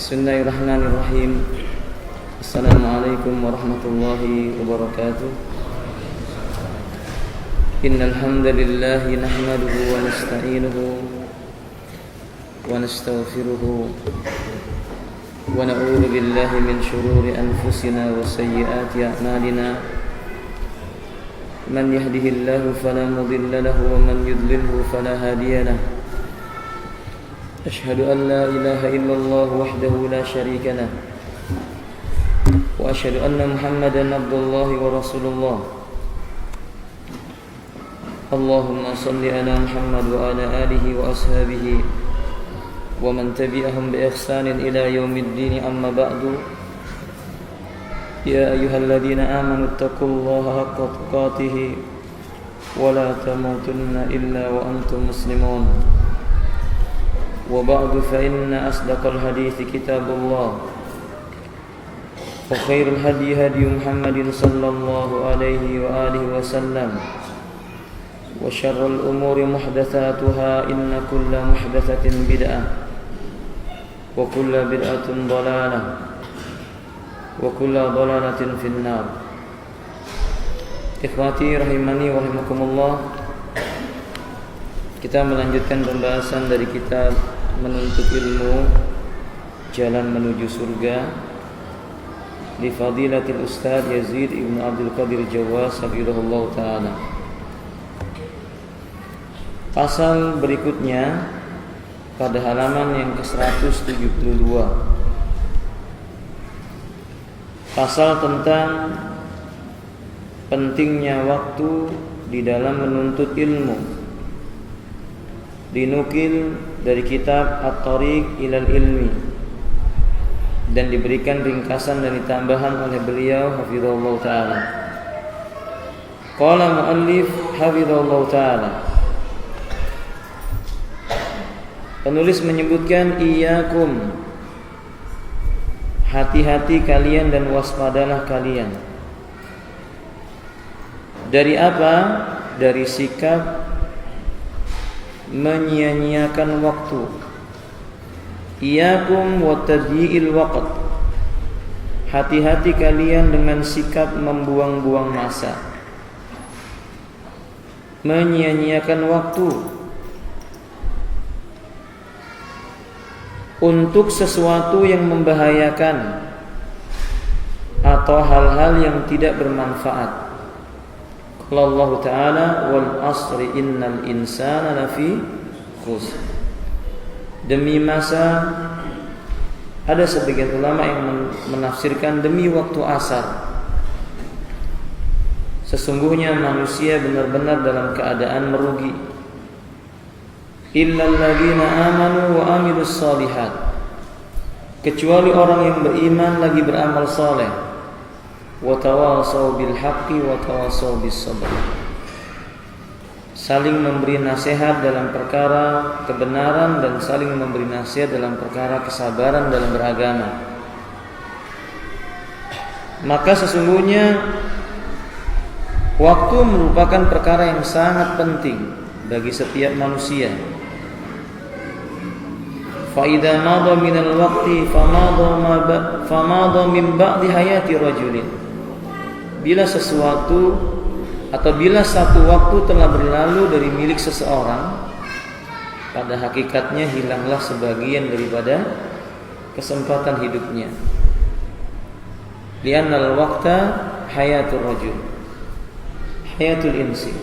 Bismillahirrahmanirrahim. Assalamualaikum warahmatullahi wabarakatuh. Innal hamdalillah nahmaduhu wa nasta'inuhu wa nastaghfiruhu wa na'udzu billahi min shururi anfusina wa sayyiati a'malina. Man yahdihillahu fala mudilla lahu wa man yudlilhu fala hadiya lahu. أشهد أن لا إله إلا الله وحده لا شريك له وأشهد أن محمدا عبد الله ورسول الله. اللهم صل على محمد وعلى آله وأصحابه ومن تبعهم بإحسان إلى يوم الدين. أما بعد، يا أيها الذين آمنوا اتقوا الله حق تقاته ولا تموتن إلا وأنتم مسلمون. وبعد، فإن أصدق الحديث كتاب الله وخير الهدي هدي محمد صلى الله عليه وآله وسلم وشر الأمور محدثاتها إن كل محدثة بدعة وكل بدعة ضلالة وكل ضلالة في النار. Ikhwati rahimani wa rahimakumullah. Kita melanjutkan pembahasan dari kitab Menuntut Ilmu, Jalan Menuju Surga di Fadilatul Ustaz Yazid Ibn Abdul Qadir Jawas hafizahullah ta'ala. Pasal berikutnya pada halaman yang ke-172, pasal tentang pentingnya waktu di dalam menuntut ilmu, dinukil dari kitab At-Tariq Ilal Ilmi dan diberikan ringkasan dan tambahan oleh beliau hafizahullah ta'ala. Qala muallif hafizahullah ta'ala, penulis menyebutkan iyyakum, hati-hati kalian dan waspadalah kalian. Dari apa? Dari sikap menyia-nyiakan waktu. Iyyakum wa tadyi'il waqt, hati-hati kalian dengan sikap membuang-buang masa, menyia-nyiakan waktu untuk sesuatu yang membahayakan atau hal-hal yang tidak bermanfaat. Qala Allah Ta'ala, wal asri innal insana lafi khusr. Demi masa, ada sebagian ulama yang menafsirkan demi waktu asar. Sesungguhnya manusia benar-benar dalam keadaan merugi. Illal ladzina amanu wa amilus shalihat, kecuali orang yang beriman lagi beramal saleh. Wa tawasaw bil haqqi wa tawasaw bis sabr, saling memberi nasihat dalam perkara kebenaran dan saling memberi nasihat dalam perkara kesabaran dalam beragama. Maka sesungguhnya waktu merupakan perkara yang sangat penting bagi setiap manusia. Fa idza madha min al-waqti famadha min ba'di hayati rajulin. Bila sesuatu atau bila satu waktu telah berlalu dari milik seseorang, pada hakikatnya hilanglah sebagian daripada kesempatan hidupnya. Li'annal waqta hayatul rajul, hayatul insi,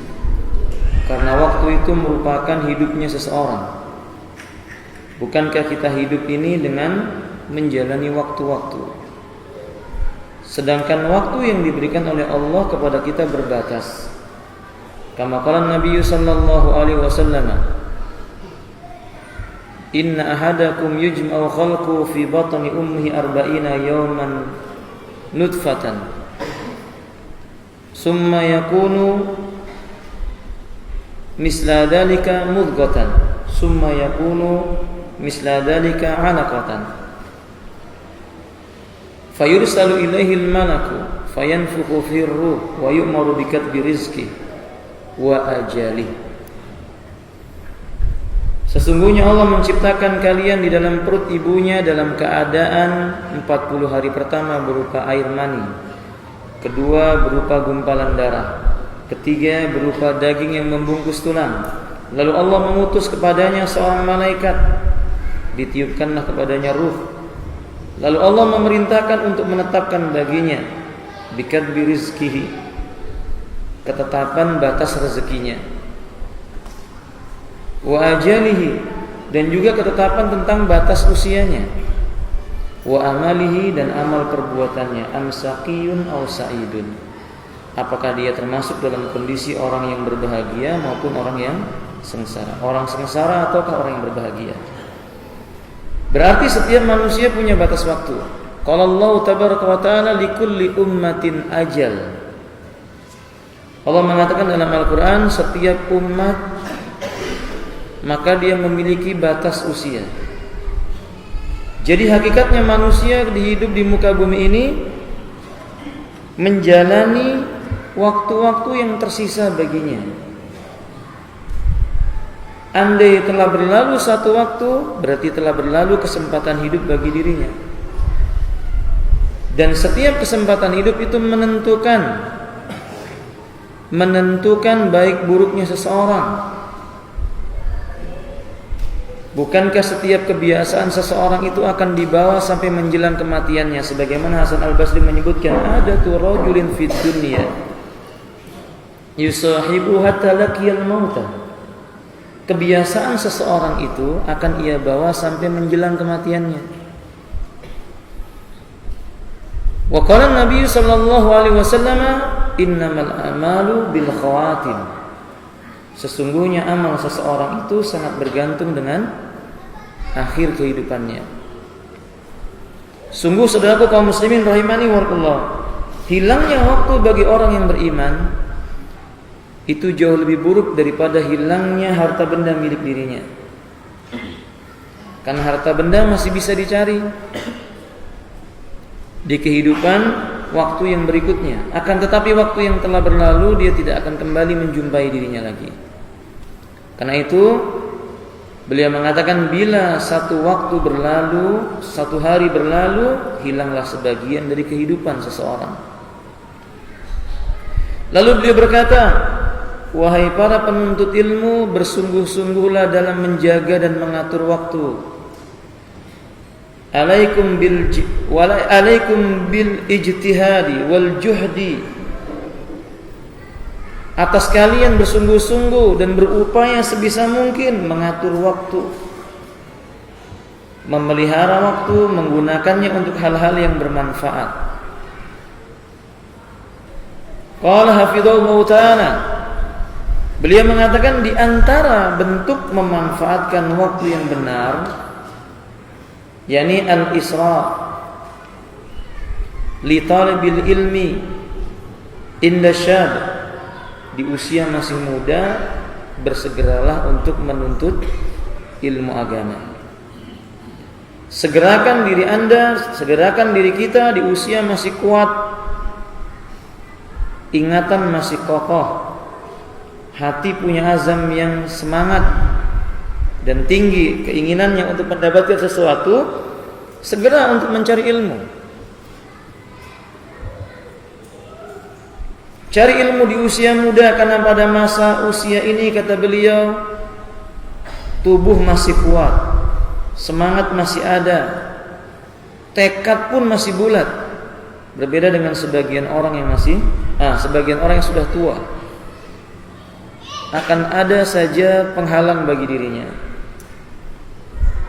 karena waktu itu merupakan hidupnya seseorang. Bukankah kita hidup ini dengan menjalani waktu-waktu? Sedangkan waktu yang diberikan oleh Allah kepada kita berbatas. Kama qala Nabi sallallahu alaihi wasallam, inna ahadakum yujma'u khalqu fi batni ummihi 40 yawman nutfatan summa yakunu misla dhalika mudghatan summa yakunu misla dhalika 'alaqatan fayursalu ilaihi al-malaku fayanfukhu fi ar-ruh wa yu'maru bi katbi rizqi wa ajali. Sesungguhnya Allah menciptakan kalian di dalam perut ibunya dalam keadaan 40 hari pertama berupa air mani, kedua berupa gumpalan darah, ketiga berupa daging yang membungkus tulang. Lalu Allah mengutus kepadanya seorang malaikat, ditiupkanlah kepadanya ruh. Lalu Allah memerintahkan untuk menetapkan baginya bikadbi rizkihi, ketetapan batas rezekinya, wa ajalihi, dan juga ketetapan tentang batas usianya, wa amalihi, dan amal perbuatannya, amsaqiyun aw sa'idun, apakah dia termasuk dalam kondisi orang yang berbahagia maupun orang yang sengsara, orang sengsara ataukah orang yang berbahagia. Berarti setiap manusia punya batas waktu. Qala Allah tabaraka wa ta'ala likulli ummatin ajal. Allah mengatakan dalam Al-Quran, setiap umat maka dia memiliki batas usia. Jadi hakikatnya manusia hidup di muka bumi ini menjalani waktu-waktu yang tersisa baginya. Andai telah berlalu satu waktu, berarti telah berlalu kesempatan hidup bagi dirinya. Dan setiap kesempatan hidup itu menentukan baik buruknya seseorang. Bukankah setiap kebiasaan seseorang itu akan dibawa sampai menjelang kematiannya, sebagaimana Hasan Al-Basri menyebutkan, adatu rajulin fid dunya yusahibu hatta laqiyal mauta. Kebiasaan seseorang itu akan ia bawa sampai menjelang kematiannya. Wa qala Nabi sallallahu alaihi wasallam, innamal a'malu bil khawatim. Sesungguhnya amal seseorang itu sangat bergantung dengan akhir kehidupannya. Sungguh saudaraku kaum muslimin rahimani warahmatullah, hilangnya waktu bagi orang yang beriman itu jauh lebih buruk daripada hilangnya harta benda milik dirinya. Karena harta benda masih bisa dicari di kehidupan waktu yang berikutnya. Akan tetapi waktu yang telah berlalu dia tidak akan kembali menjumpai dirinya lagi. Karena itu beliau mengatakan, bila satu waktu berlalu, satu hari berlalu, hilanglah sebagian dari kehidupan seseorang. Lalu beliau berkata, wahai para penuntut ilmu, bersungguh-sungguhlah dalam menjaga dan mengatur waktu. Alaikum bil ijtihadi wal juhdi. Atas kalian bersungguh-sungguh dan berupaya sebisa mungkin mengatur waktu, memelihara waktu, menggunakannya untuk hal-hal yang bermanfaat. Qala hafidhahullah ta'ala, beliau mengatakan di antara bentuk memanfaatkan waktu yang benar, yakni al-isra li talibil ilmi inda syab, di usia masih muda bersegeralah untuk menuntut ilmu agama. Segerakan diri Anda, segerakan diri kita di usia masih kuat, ingatan masih kokoh, hati punya azam yang semangat dan tinggi keinginannya untuk mendapatkan sesuatu, segera untuk mencari ilmu. Cari ilmu di usia muda, karena pada masa usia ini, kata beliau, tubuh masih kuat, semangat masih ada, tekad pun masih bulat. Berbeda dengan sebagian orang yang sebagian orang yang sudah tua, akan ada saja penghalang bagi dirinya.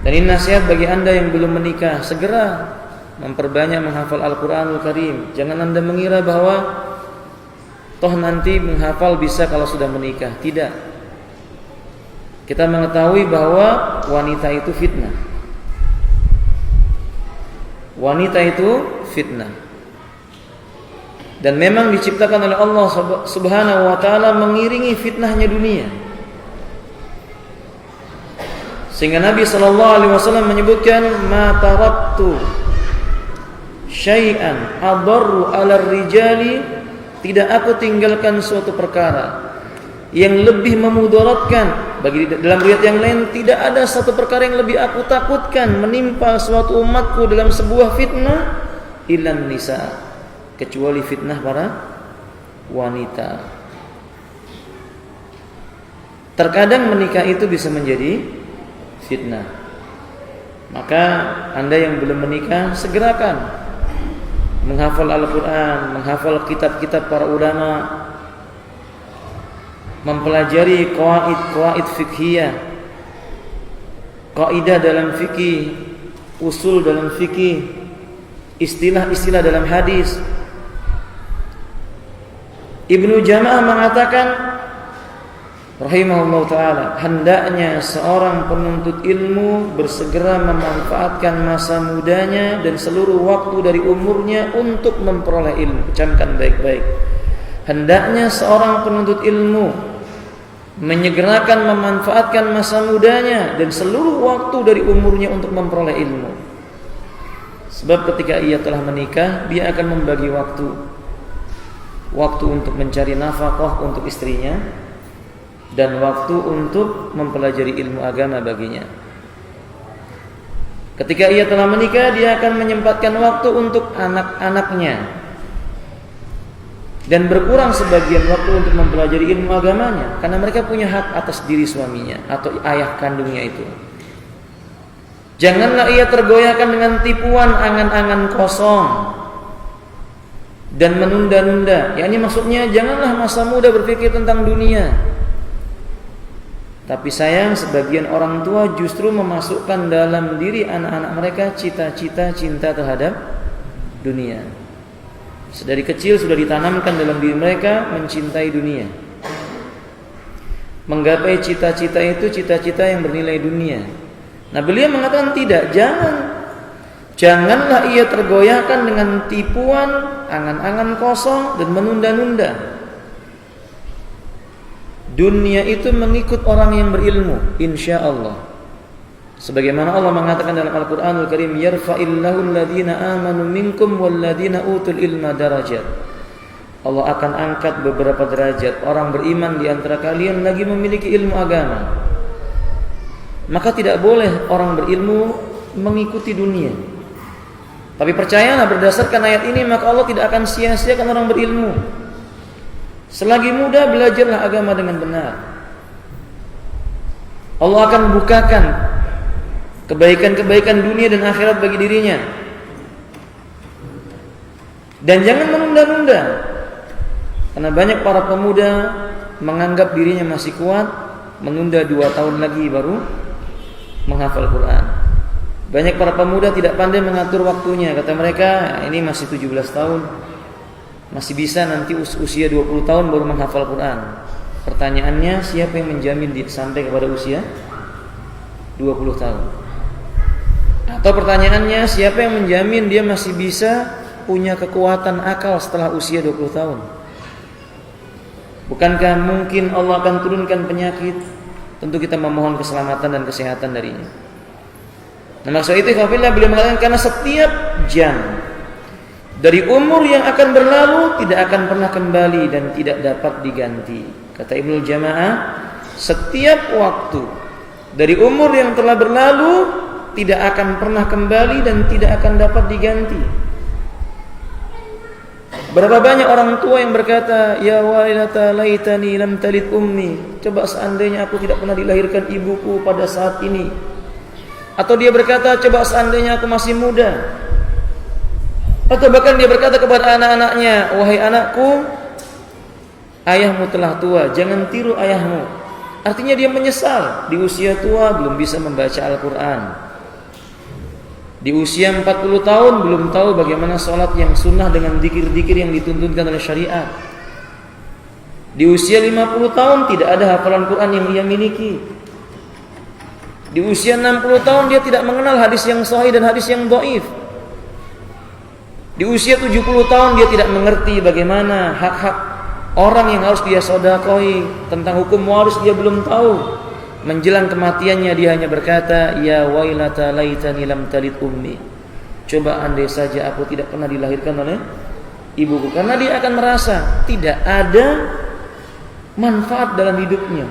Dan ini nasihat bagi Anda yang belum menikah, segera memperbanyak menghafal Al-Quranul Karim. Jangan Anda mengira bahwa toh nanti menghafal bisa kalau sudah menikah. Tidak. Kita mengetahui bahwa wanita itu fitnah. Wanita itu fitnah. Dan memang diciptakan oleh Allah Subhanahu wa ta'ala mengiringi fitnahnya dunia. Sehingga Nabi SAW menyebutkan, ma taraktu syai'an adarru 'ala rijali, tidak aku tinggalkan suatu perkara yang lebih memudaratkan dalam riwayat yang lain, tidak ada satu perkara yang lebih aku takutkan menimpa suatu umatku dalam sebuah fitnah ilan nisa, kecuali fitnah para wanita. Terkadang menikah itu bisa menjadi fitnah. Maka Anda yang belum menikah, segerakan menghafal Al-Quran, menghafal kitab-kitab para ulama, mempelajari qawaid fiqhiyah, kaidah dalam fikih, usul dalam fikih, istilah-istilah dalam hadis. Ibnu Jama'ah mengatakan rahimahullah ta'ala, hendaknya seorang penuntut ilmu bersegera memanfaatkan masa mudanya dan seluruh waktu dari umurnya untuk memperoleh ilmu. Camkan baik-baik. Hendaknya seorang penuntut ilmu menyegerakan memanfaatkan masa mudanya dan seluruh waktu dari umurnya untuk memperoleh ilmu. Sebab ketika ia telah menikah, dia akan membagi waktu untuk mencari nafkah untuk istrinya dan waktu untuk mempelajari ilmu agama baginya. Ketika ia telah menikah, dia akan menyempatkan waktu untuk anak-anaknya dan berkurang sebagian waktu untuk mempelajari ilmu agamanya, karena mereka punya hak atas diri suaminya atau ayah kandungnya itu. Janganlah ia tergoyahkan dengan tipuan angan-angan kosong dan menunda-nunda. Yakni maksudnya janganlah masa muda berpikir tentang dunia. Tapi sayang, sebagian orang tua justru memasukkan dalam diri anak-anak mereka cita-cita cinta terhadap dunia. Sedari kecil sudah ditanamkan dalam diri mereka mencintai dunia. Menggapai cita-cita itu cita-cita yang bernilai dunia. Nah, beliau mengatakan tidak, janganlah ia tergoyahkan dengan tipuan, angan-angan kosong dan menunda-nunda. Dunia itu mengikut orang yang berilmu, insyaallah. Sebagaimana Allah mengatakan dalam Al-Qur'anul Karim, yarfa'illahu alladhina amanu minkum walladhina utul ilma darajat. Allah akan angkat beberapa derajat orang beriman di antara kalian lagi memiliki ilmu agama. Maka tidak boleh orang berilmu mengikuti dunia. Tapi percayalah, berdasarkan ayat ini maka Allah tidak akan sia-siakan orang berilmu. Selagi muda belajarlah agama dengan benar. Allah akan bukakan kebaikan-kebaikan dunia dan akhirat bagi dirinya. Dan jangan menunda-nunda. Karena banyak para pemuda menganggap dirinya masih kuat, menunda 2 tahun lagi baru menghafal Quran. Banyak para pemuda tidak pandai mengatur waktunya. Kata mereka, ini masih 17 tahun, masih bisa nanti usia 20 tahun baru menghafal Quran. Pertanyaannya, siapa yang menjamin dia sampai kepada usia 20 tahun? Atau pertanyaannya, siapa yang menjamin dia masih bisa punya kekuatan akal setelah usia 20 tahun? Bukankah mungkin Allah akan turunkan penyakit? Tentu kita memohon keselamatan dan kesehatan darinya. Nah, maksud itu beliau mengatakan karena setiap jam dari umur yang akan berlalu tidak akan pernah kembali dan tidak dapat diganti. Kata Ibnu Jama'ah, setiap waktu dari umur yang telah berlalu tidak akan pernah kembali dan tidak akan dapat diganti. Berapa banyak orang tua yang berkata, ya wailata laitani lam talid ummi. Coba seandainya aku tidak pernah dilahirkan ibuku pada saat ini. Atau dia berkata, coba seandainya aku masih muda. Atau bahkan dia berkata kepada anak-anaknya, wahai anakku, ayahmu telah tua, jangan tiru ayahmu. Artinya dia menyesal, di usia tua belum bisa membaca Al-Quran. Di usia 40 tahun belum tahu bagaimana sholat yang sunnah dengan zikir-zikir yang dituntunkan oleh syariat. Di usia 50 tahun tidak ada hafalan Quran yang ia miliki. Di usia 60 tahun dia tidak mengenal hadis yang sahih dan hadis yang dhaif. Di usia 70 tahun dia tidak mengerti bagaimana hak-hak orang yang harus dia sedekahai, tentang hukum waris dia belum tahu. Menjelang kematiannya dia hanya berkata, ya wailata laitani lam talid ummi. Coba andai saja aku tidak pernah dilahirkan oleh ibuku. Karena dia akan merasa tidak ada manfaat dalam hidupnya.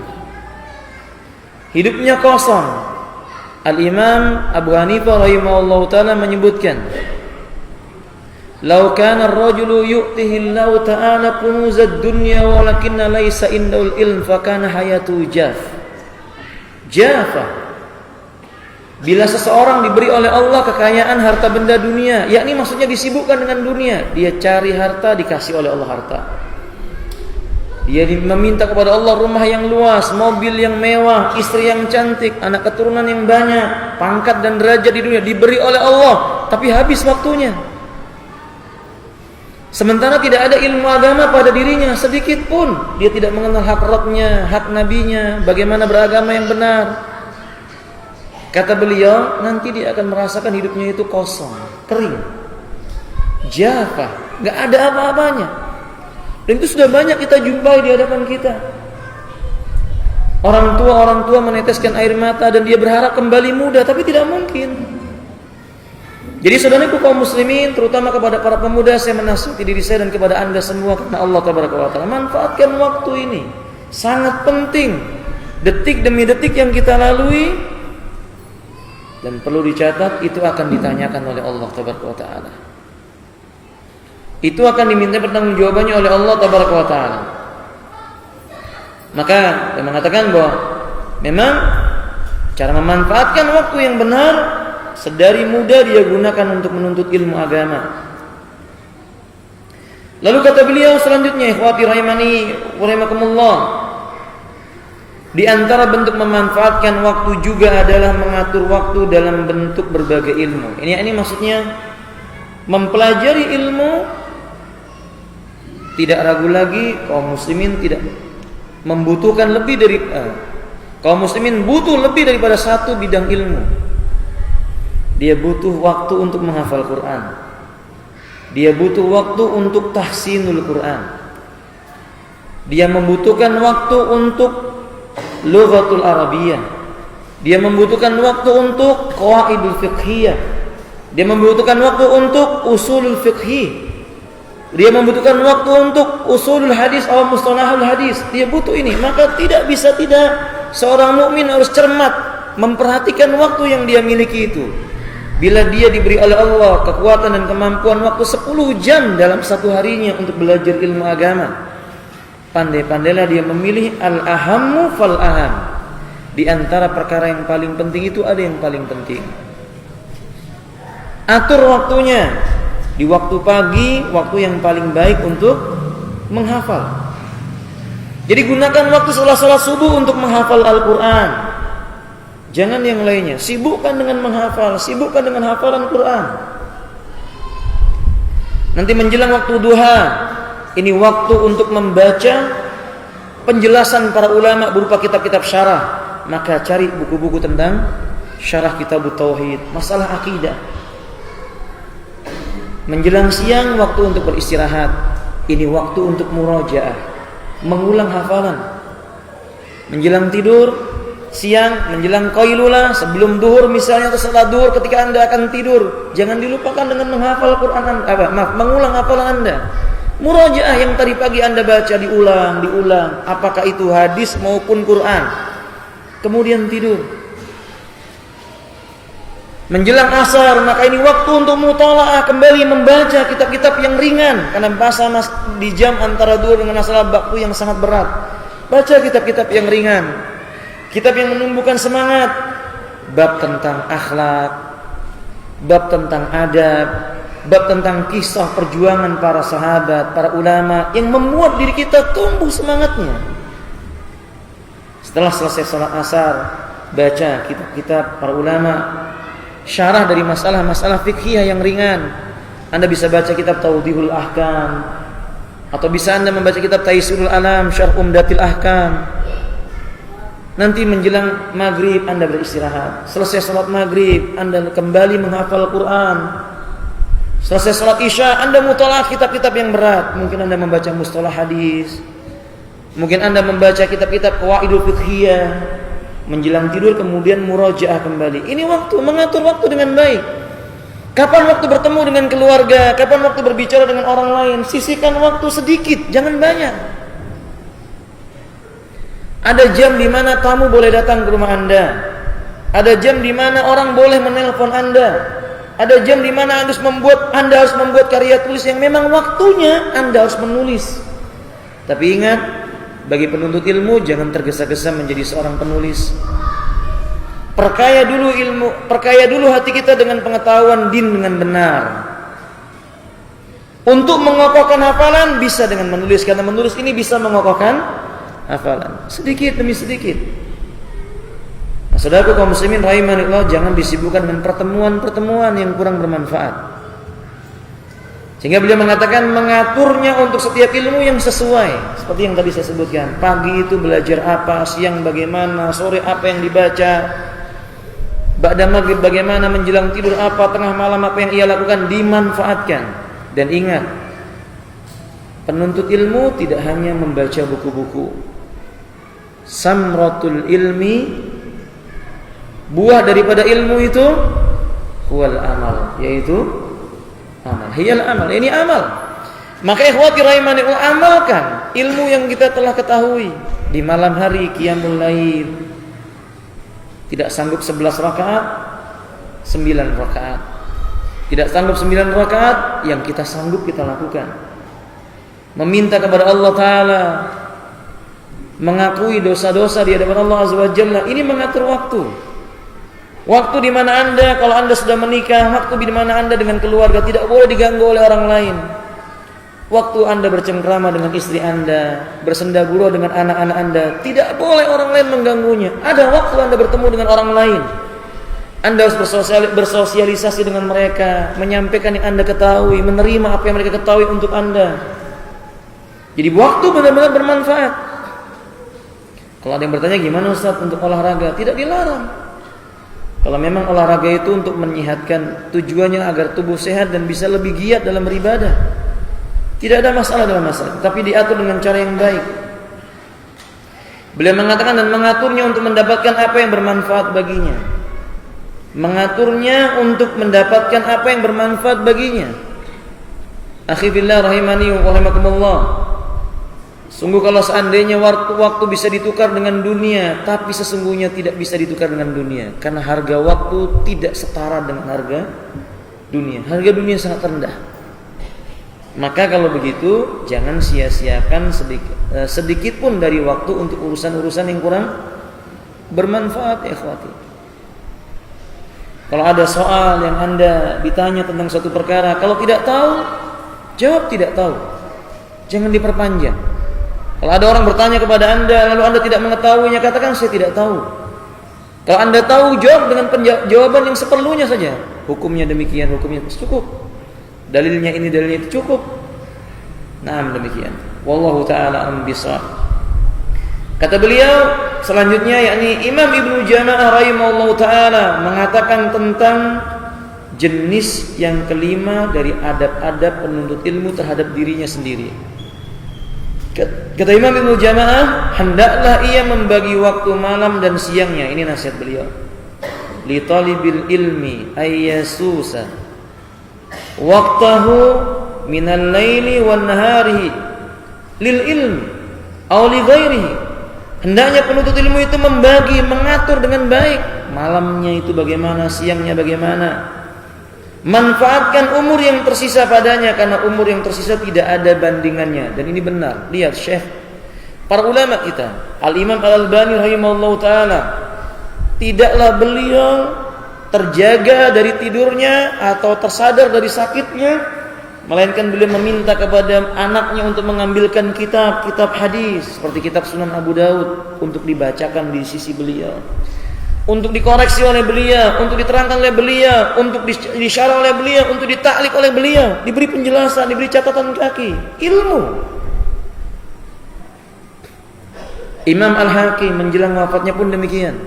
hidupnya kosong. Al-Imam Abu Hanifah rahimahullahu taala menyebutkan, "Lau kana ar-rajulu yu'tihi Allah ta'ala kunuzad dunya walakinna laysa indahul ilm fa kana hayatu jafa." Bila seseorang diberi oleh Allah kekayaan harta benda dunia, yakni maksudnya disibukkan dengan dunia, dia cari harta, dikasih oleh Allah harta. Dia meminta kepada Allah rumah yang luas, mobil yang mewah, istri yang cantik, anak keturunan yang banyak, pangkat dan derajat di dunia diberi oleh Allah, tapi habis waktunya. Sementara tidak ada ilmu agama pada dirinya sedikit pun. Dia tidak mengenal hak Rabbnya, hak Nabinya, bagaimana beragama yang benar. Kata beliau, nanti dia akan merasakan hidupnya itu kosong, kering, jafa, gak ada apa-apanya. Dan itu sudah banyak kita jumpai di hadapan kita. Orang tua meneteskan air mata dan dia berharap kembali muda, tapi tidak mungkin. Jadi saudaraku kaum muslimin, terutama kepada para pemuda, saya menasihati diri saya dan kepada anda semua karena Allah Tabaraka wa Ta'ala, manfaatkan waktu ini. Sangat penting. Detik demi detik yang kita lalui, dan perlu dicatat, itu akan ditanyakan oleh Allah Tabaraka wa Ta'ala. Itu akan diminta pertanggungjawabannya oleh Allah Tabaraka wa Ta'ala. Maka dia mengatakan bahwa memang cara memanfaatkan waktu yang benar sedari muda dia gunakan untuk menuntut ilmu agama. Lalu kata beliau selanjutnya, ikhwati rahimani wa rahimakumullah, di antara bentuk memanfaatkan waktu juga adalah mengatur waktu dalam bentuk berbagai ilmu. Ini maksudnya mempelajari ilmu. Tidak ragu lagi kaum muslimin tidak membutuhkan lebih dari kaum muslimin butuh lebih daripada satu bidang ilmu. Dia butuh waktu untuk menghafal Quran. Dia butuh waktu untuk tahsinul Quran. Dia membutuhkan waktu untuk lughatul Arabiyyah. Dia membutuhkan waktu untuk qawaidul fiqhiyah. Dia membutuhkan waktu untuk usulul fiqhi. Dia membutuhkan waktu untuk usulul hadis atau mustalahul hadis. Dia butuh ini. Maka tidak bisa tidak seorang mukmin harus cermat memperhatikan waktu yang dia miliki itu. Bila dia diberi oleh Allah kekuatan dan kemampuan waktu 10 jam dalam satu harinya untuk belajar ilmu agama, pandai-pandailah dia memilih al-ahammu fal-aham. Di antara perkara yang paling penting itu ada yang paling penting. Atur waktunya. Di waktu pagi, waktu yang paling baik untuk menghafal. Jadi gunakan waktu setelah salat subuh untuk menghafal Al-Quran. Jangan yang lainnya. Sibukkan dengan menghafal, sibukkan dengan hafalan Quran. Nanti menjelang waktu duha, ini waktu untuk membaca penjelasan para ulama berupa kitab-kitab syarah. Maka cari buku-buku tentang syarah kitab tauhid, masalah akidah. Menjelang siang waktu untuk beristirahat. Ini waktu untuk murajaah, mengulang hafalan. Menjelang tidur siang, menjelang qailulah, sebelum duhur misalnya atau setelah duhur ketika anda akan tidur, jangan dilupakan dengan menghafal Quran mengulang hafalan anda. Murajaah yang tadi pagi anda baca diulang. Apakah itu hadis maupun Quran. Kemudian tidur. Menjelang asar, maka ini waktu untuk mutalaah, kembali membaca kitab-kitab yang ringan. Karena bahasa di jam antara duhur dengan asar waktu yang sangat berat. Baca kitab-kitab yang ringan, kitab yang menumbuhkan semangat. Bab tentang akhlak, bab tentang adab, bab tentang kisah perjuangan para sahabat, para ulama, yang membuat diri kita tumbuh semangatnya. Setelah selesai salat asar, baca kitab-kitab para ulama, syarah dari masalah-masalah fiqhiyah yang ringan. Anda bisa baca kitab Tawdihul Ahkam, atau bisa Anda membaca kitab Taisirul Alam, Syarh Umdatil Ahkam. Nanti menjelang maghrib Anda beristirahat. Selesai salat maghrib Anda kembali menghafal Quran. Selesai salat isya Anda mutalaah kitab-kitab yang berat. Mungkin Anda membaca mustalah hadis, mungkin Anda membaca kitab-kitab qawaidul fiqhiyah. Menjelang tidur kemudian murajaah kembali. Ini waktu, mengatur waktu dengan baik. Kapan waktu bertemu dengan keluarga, kapan waktu berbicara dengan orang lain, sisihkan waktu sedikit, jangan banyak. Ada jam di mana tamu boleh datang ke rumah Anda. Ada jam di mana orang boleh menelpon Anda. Ada jam di mana Anda harus membuat karya tulis yang memang waktunya Anda harus menulis. Tapi ingat, bagi penuntut ilmu jangan tergesa-gesa menjadi seorang penulis. Perkaya dulu hati kita dengan pengetahuan din dengan benar. Untuk mengokohkan hafalan bisa dengan menulis, karena menulis ini bisa mengokohkan hafalan sedikit demi sedikit. Nah, saudaraku kaum muslimin rahimanillah, jangan disibukkan dengan pertemuan-pertemuan yang kurang bermanfaat. Sehingga beliau mengatakan mengaturnya untuk setiap ilmu yang sesuai. Seperti yang tadi saya sebutkan, pagi itu belajar apa, siang bagaimana, sore apa yang dibaca, ba'da maghrib bagaimana, menjelang tidur apa, tengah malam apa yang ia lakukan, dimanfaatkan. Dan ingat, penuntut ilmu tidak hanya membaca buku-buku. Samratul ilmi, buah daripada ilmu itu huwal amal, yaitu amal. Hiyal amal, ini amal. Maka ikhwati rahimanillah, amalkan ilmu yang kita telah ketahui. Di malam hari qiyamul lail, tidak sanggup 11 rakaat, 9 rakaat. Tidak sanggup 9 rakaat, yang kita sanggup kita lakukan. Meminta kepada Allah Ta'ala, mengakui dosa-dosa di hadapan Allah Azza wa Jalla. Ini mengatur waktu. Waktu di mana Anda, kalau Anda sudah menikah, waktu di mana Anda dengan keluarga tidak boleh diganggu oleh orang lain. Waktu Anda bercengkrama dengan istri Anda, bersenda gurau dengan anak-anak Anda, tidak boleh orang lain mengganggunya. Ada waktu Anda bertemu dengan orang lain, Anda harus bersosialisasi dengan mereka, menyampaikan yang Anda ketahui, menerima apa yang mereka ketahui untuk Anda. Jadi waktu benar-benar bermanfaat. Kalau ada yang bertanya, gimana Ustaz untuk olahraga? Tidak dilarang. Kalau memang olahraga itu untuk menyehatkan, tujuannya agar tubuh sehat dan bisa lebih giat dalam beribadah, tidak ada masalah dalam masalah, tapi diatur dengan cara yang baik. Beliau mengatakan dan mengaturnya untuk mendapatkan apa yang bermanfaat baginya. Mengaturnya untuk mendapatkan apa yang bermanfaat baginya. Akhi fillah rahimani wa rahimakumullah. Sungguh kalau seandainya waktu bisa ditukar dengan dunia, tapi sesungguhnya tidak bisa ditukar dengan dunia, karena harga waktu tidak setara dengan harga dunia. Harga dunia sangat rendah. Maka kalau begitu, jangan sia-siakan sedikit pun dari waktu untuk urusan-urusan yang kurang bermanfaat, ya ikhwati. Kalau ada soal yang Anda ditanya tentang suatu perkara, kalau tidak tahu, jawab tidak tahu. Jangan diperpanjang. Kalau ada orang bertanya kepada Anda, lalu Anda tidak mengetahuinya, katakan saya tidak tahu. Kalau Anda tahu, jawab dengan jawaban yang seperlunya saja. Hukumnya demikian, hukumnya cukup. Dalilnya ini, dalilnya itu cukup. Nah, demikian. Wallahu ta'ala a'lam bishawab. Kata beliau selanjutnya, yakni Imam Ibnu Jama'ah rahimahullahu ta'ala mengatakan tentang jenis yang kelima dari adab-adab penuntut ilmu terhadap dirinya sendiri. Kata Imam Ibnu Jama'ah, hendaklah ia membagi waktu malam dan siangnya. Ini nasihat beliau. Li talibil ilmi ayyasusa waqtahu minal laili wan naharihi lil ilmi aw li ghairihi. Hendaknya penuntut ilmu itu membagi, mengatur dengan baik. Malamnya itu bagaimana, siangnya bagaimana. Manfaatkan umur yang tersisa padanya, karena umur yang tersisa tidak ada bandingannya. Dan ini benar. Lihat Syekh, para ulama kita, Al-Imam Al-Albani rahimahullah ta'ala, tidaklah beliau terjaga dari tidurnya atau tersadar dari sakitnya, melainkan beliau meminta kepada anaknya untuk mengambilkan kitab-kitab hadis seperti kitab Sunan Abu Daud untuk dibacakan di sisi beliau, untuk dikoreksi oleh beliau, untuk diterangkan oleh beliau, untuk disyarah oleh beliau, untuk ditaklik oleh beliau, diberi penjelasan, diberi catatan kaki, ilmu. Imam Al-Hakim menjelang wafatnya pun demikian.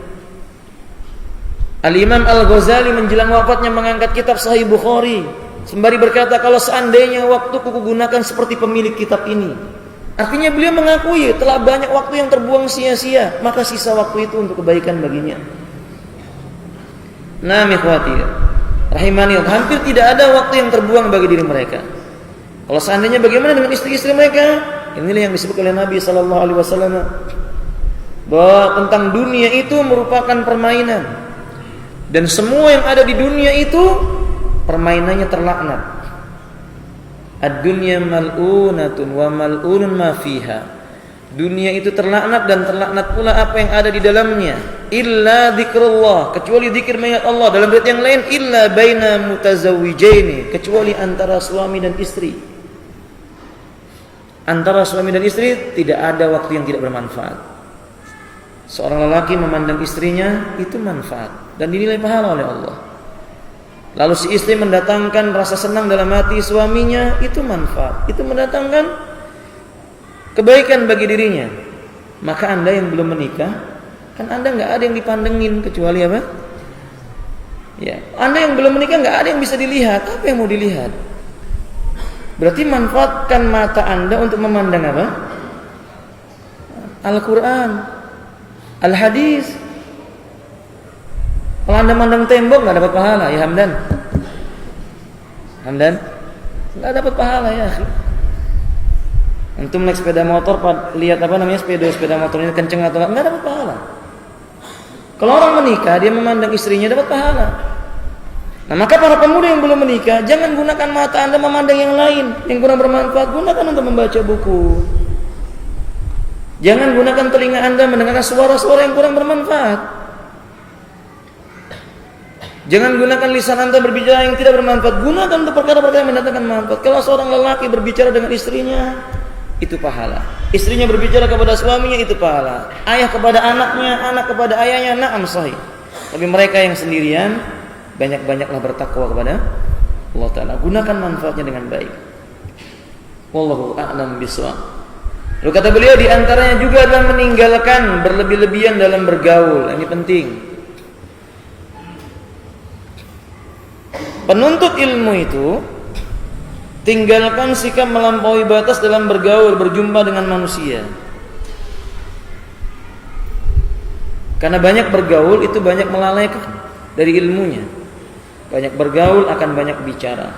Al-Imam Al-Ghazali menjelang wafatnya mengangkat kitab Sahih Bukhari sembari berkata, kalau seandainya waktu ku gunakan seperti pemilik kitab ini. Artinya beliau mengakui telah banyak waktu yang terbuang sia-sia, maka sisa waktu itu untuk kebaikan baginya. Nah, ikhwati rahimani, hampir tidak ada waktu yang terbuang bagi diri mereka. Kalau seandainya bagaimana dengan istri-istri mereka? Inilah yang disebut oleh Nabi sallallahu alaihi wasallam, bahwa tentang dunia itu merupakan permainan, dan semua yang ada di dunia itu permainannya terlaknat. Ad-dunya mal'unatun wa mal'unun ma fiha. Dunia itu terlaknat dan terlaknat pula apa yang ada di dalamnya. Illa dzikrullah, kecuali zikir mengingat Allah. Dalam riwayat yang lain, illa baina mutazawwijaini, kecuali antara suami dan istri. Antara suami dan istri tidak ada waktu yang tidak bermanfaat. Seorang lelaki memandang istrinya itu manfaat dan dinilai pahala oleh Allah. Lalu si istri mendatangkan rasa senang dalam hati suaminya, itu manfaat. Itu mendatangkan kebaikan bagi dirinya. Maka Anda yang belum menikah, kan Anda nggak ada yang dipandengin kecuali apa? Ya, Anda yang belum menikah nggak ada yang bisa dilihat. Apa yang mau dilihat? Berarti manfaatkan mata Anda untuk memandang apa? Al-Quran, Al-Hadis. Kalau Anda mandang tembok nggak dapat pahala, ya Hamdan? Hamdan? Nggak dapat pahala ya. Antum naik sepeda motor, lihat apa namanya sepeda motor ini kenceng atau nggak dapat pahala. Kalau orang menikah dia memandang istrinya dapat pahala. Nah maka para pemuda yang belum menikah, jangan gunakan mata Anda memandang yang lain yang kurang bermanfaat. Gunakan untuk membaca buku. Jangan gunakan telinga Anda mendengarkan suara-suara yang kurang bermanfaat. Jangan gunakan lisan Anda berbicara yang tidak bermanfaat. Gunakan untuk perkara-perkara yang mendatangkan manfaat. Kalau seorang lelaki berbicara dengan istrinya, itu pahala. Istrinya berbicara kepada suaminya, itu pahala. Ayah kepada anaknya, anak kepada ayahnya, na'am sahih. Tapi mereka yang sendirian, banyak-banyaklah bertakwa kepada Allah Ta'ala. Gunakan manfaatnya dengan baik. Wallahu a'lam bishawab. Lalu kata beliau, di antaranya juga adalah meninggalkan berlebih-lebihan dalam bergaul. Ini penting. Penuntut ilmu itu tinggalkan sikap melampaui batas dalam bergaul, berjumpa dengan manusia. Karena banyak bergaul itu banyak melalaikan dari ilmunya. Banyak bergaul akan banyak bicara.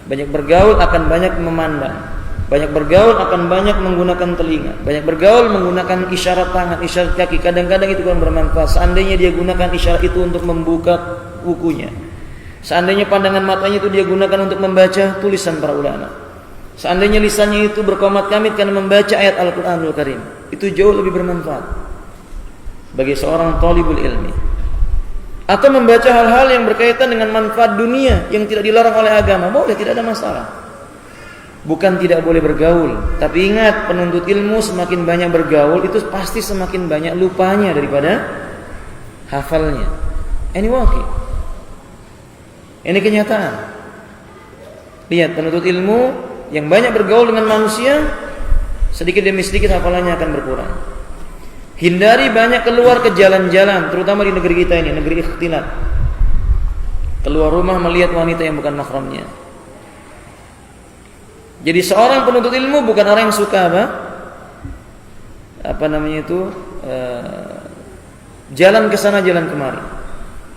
Banyak bergaul akan banyak memandang. Banyak bergaul akan banyak menggunakan telinga. Banyak bergaul menggunakan isyarat tangan, isyarat kaki. Kadang-kadang itu kurang bermanfaat. Seandainya dia gunakan isyarat itu untuk membuka bukunya. Seandainya pandangan matanya itu dia gunakan untuk membaca tulisan para ulama. Seandainya lisannya itu berkomat-kamit karena membaca ayat Al-Quranul Karim, itu jauh lebih bermanfaat bagi seorang talibul ilmi. Atau membaca hal-hal yang berkaitan dengan manfaat dunia yang tidak dilarang oleh agama, boleh, tidak ada masalah. Bukan tidak boleh bergaul, tapi ingat, penuntut ilmu semakin banyak bergaul itu pasti semakin banyak lupanya daripada hafalnya. Ini wakil. Ini kenyataan. Lihat, penuntut ilmu yang banyak bergaul dengan manusia, sedikit demi sedikit hafalannya akan berkurang. Hindari banyak keluar ke jalan-jalan, terutama di negeri kita ini, negeri ikhtilat. Keluar rumah melihat wanita yang bukan mahramnya. Jadi seorang penuntut ilmu bukan orang yang suka jalan ke sana jalan kemari,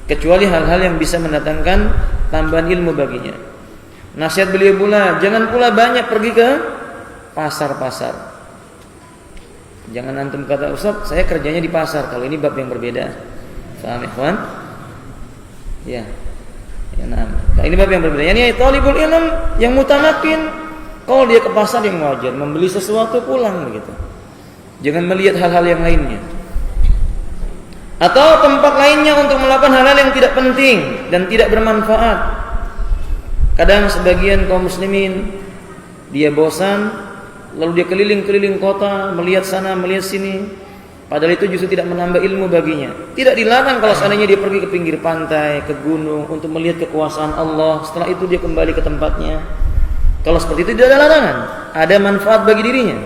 kecuali hal-hal yang bisa mendatangkan tambahan ilmu baginya. Nasihat beliau pula, jangan pula banyak pergi ke pasar-pasar. Jangan antum kata, Ustaz, saya kerjanya di pasar. Kalau ini bab yang berbeda. Paham ikhwan? Ya. Nah, ini bab yang berbeda. Ini talibul ilm yang mutamakin. Kalau dia ke pasar yang wajar, membeli sesuatu pulang begitu. Jangan melihat hal-hal yang lainnya. Atau tempat lainnya untuk melakukan hal-hal yang tidak penting dan tidak bermanfaat. Kadang sebagian kaum muslimin dia bosan, lalu dia keliling-keliling kota, melihat sana, melihat sini. Padahal itu justru tidak menambah ilmu baginya. Tidak dilarang kalau seandainya dia pergi ke pinggir pantai, ke gunung untuk melihat kekuasaan Allah. Setelah itu dia kembali ke tempatnya. Kalau seperti itu tidak ada larangan, ada manfaat bagi dirinya.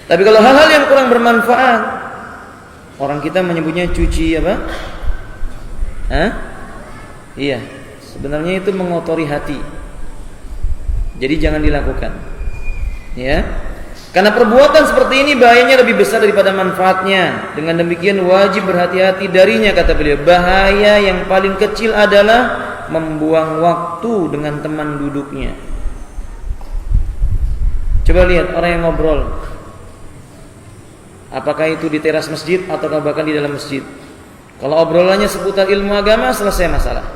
Tapi kalau hal-hal yang kurang bermanfaat, orang kita menyebutnya cuci apa? Iya, sebenarnya itu mengotori hati. Jadi jangan dilakukan. Ya. Karena perbuatan seperti ini bahayanya lebih besar daripada manfaatnya. Dengan demikian wajib berhati-hati darinya, kata beliau. Bahaya yang paling kecil adalah membuang waktu dengan teman duduknya. Coba lihat orang yang ngobrol Apakah itu di teras masjid ataukah bahkan di dalam masjid. Kalau obrolannya seputar ilmu agama, selesai masalah.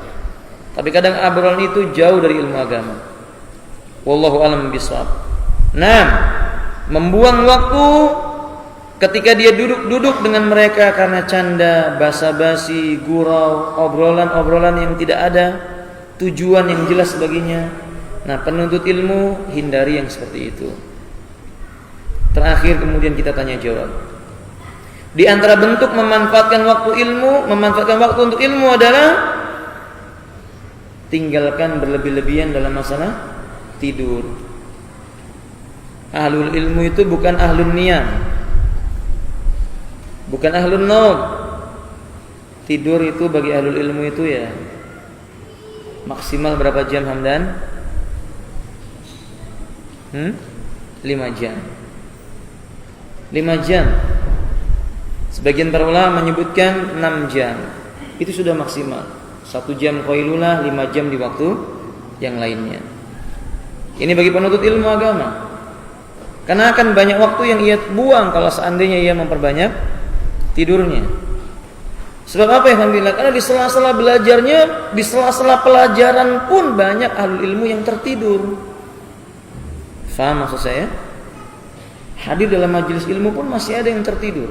Tapi kadang obrolan itu jauh dari ilmu agama. Wallahu a'lam bishawab. Nah, membuang waktu ketika dia duduk-duduk dengan mereka karena canda, basa-basi, gurau, obrolan-obrolan yang tidak ada tujuan yang jelas baginya. Nah, penuntut ilmu hindari yang seperti itu. Terakhir kemudian kita tanya jawab. Di antara bentuk memanfaatkan waktu untuk ilmu adalah tinggalkan berlebih-lebihan dalam masalah tidur. Ahlul ilmu itu bukan ahlun niyam, bukan ahlun naum. Tidur itu bagi ahlul ilmu itu ya maksimal berapa jam, Hamdan? 5 jam. 5 jam. Sebagian para ulama menyebutkan 6 jam. Itu sudah maksimal. 1 jam qailulah, 5 jam di waktu yang lainnya. Ini bagi penuntut ilmu agama. Karena akan banyak waktu yang ia buang kalau seandainya ia memperbanyak tidurnya. Sebab apa ya, alhamdulillah? Karena di sela-sela belajarnya, di sela-sela pelajaran pun banyak ahlul ilmu yang tertidur. Faham maksud saya? Hadir dalam majelis ilmu pun masih ada yang tertidur.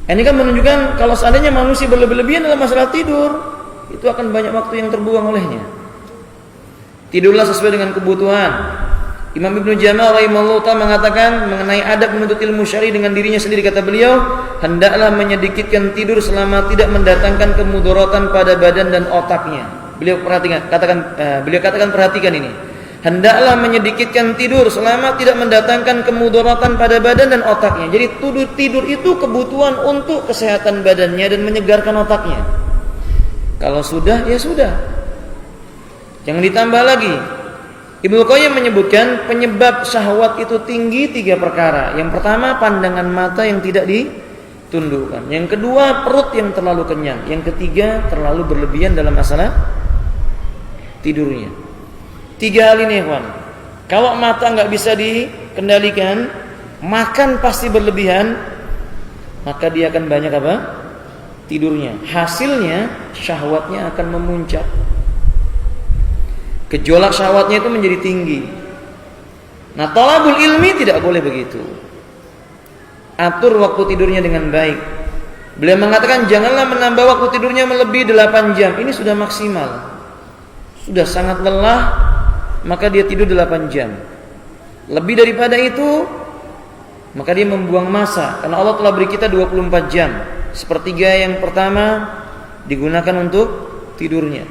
Ini kan menunjukkan kalau seandainya manusia berlebih-lebihan dalam masalah tidur, itu akan banyak waktu yang terbuang olehnya. Tidurlah sesuai dengan kebutuhan. Imam Ibnu Jamal rahimahullah ta'ala mengatakan mengenai adab menuntut ilmu syar'i dengan dirinya sendiri, kata beliau, hendaklah menyedikitkan tidur selama tidak mendatangkan kemudaratan pada badan dan otaknya. Beliau katakan perhatikan ini. Hendaklah menyedikitkan tidur selama tidak mendatangkan kemudaratan pada badan dan otaknya. Jadi tidur itu kebutuhan untuk kesehatan badannya dan menyegarkan otaknya. Kalau sudah, ya sudah. Jangan ditambah lagi. Ibnu Qayyim menyebutkan penyebab syahwat itu tinggi 3 perkara. Yang pertama, pandangan mata yang tidak ditundukkan. Yang kedua, perut yang terlalu kenyang. Yang ketiga, terlalu berlebihan dalam masalah tidurnya. 3 hal ini, ikhwan. Kalau mata nggak bisa dikendalikan, makan pasti berlebihan, maka dia akan banyak apa? Tidurnya. Hasilnya syahwatnya akan memuncak. Gejolak syahwatnya itu menjadi tinggi. Nah, thalabul ilmi tidak boleh begitu. Atur waktu tidurnya dengan baik. Beliau mengatakan janganlah menambah waktu tidurnya melebihi 8 jam. Ini sudah maksimal. Sudah sangat lelah, maka dia tidur 8 jam. Lebih daripada itu, maka dia membuang masa. Karena Allah telah beri kita 24 jam. Sepertiga yang pertama digunakan untuk tidurnya.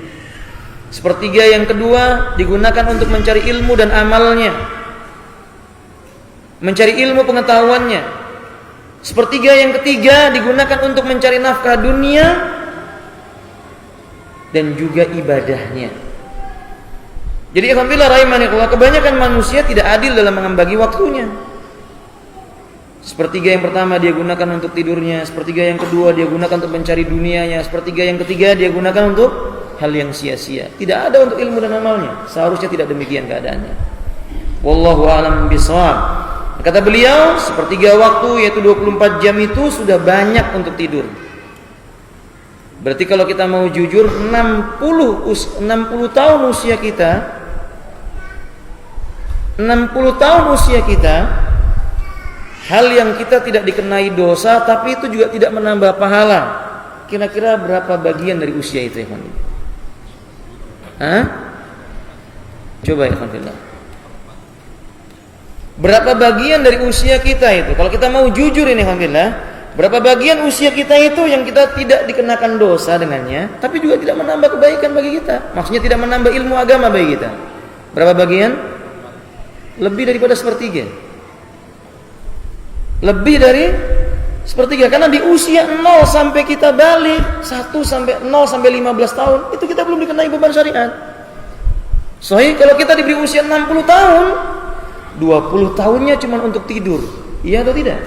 Sepertiga yang kedua digunakan untuk mencari ilmu dan amalnya, mencari ilmu pengetahuannya. Sepertiga yang ketiga digunakan untuk mencari nafkah dunia dan juga ibadahnya. Jadi alhamdulillah rahimanillah, kebanyakan manusia tidak adil dalam membagi waktunya. Sepertiga yang pertama dia gunakan untuk tidurnya, sepertiga yang kedua dia gunakan untuk mencari dunianya, sepertiga yang ketiga dia gunakan untuk hal yang sia-sia. Tidak ada untuk ilmu dan amalnya. Seharusnya tidak demikian keadaannya. Wallahu a'lam bishawab. Kata beliau, sepertiga waktu yaitu 24 jam itu sudah banyak untuk tidur. Berarti kalau kita mau jujur, 60 tahun usia kita, 60 tahun usia kita, hal yang kita tidak dikenai dosa tapi itu juga tidak menambah pahala. Kira-kira berapa bagian dari usia itu, ya? Coba ya, alhamdulillah. Berapa bagian dari usia kita itu? Kalau kita mau jujur ini, alhamdulillah, berapa bagian usia kita itu yang kita tidak dikenakan dosa dengannya, tapi juga tidak menambah kebaikan bagi kita? Maksudnya tidak menambah ilmu agama bagi kita. Berapa bagian? Lebih daripada sepertiga. Lebih dari sepertiga. Karena di usia 0 sampai kita balik, 0 sampai 15 tahun, itu kita belum dikenai beban syariat. Soalnya kalau kita diberi usia 60 tahun, 20 tahunnya cuma untuk tidur. Iya atau tidak?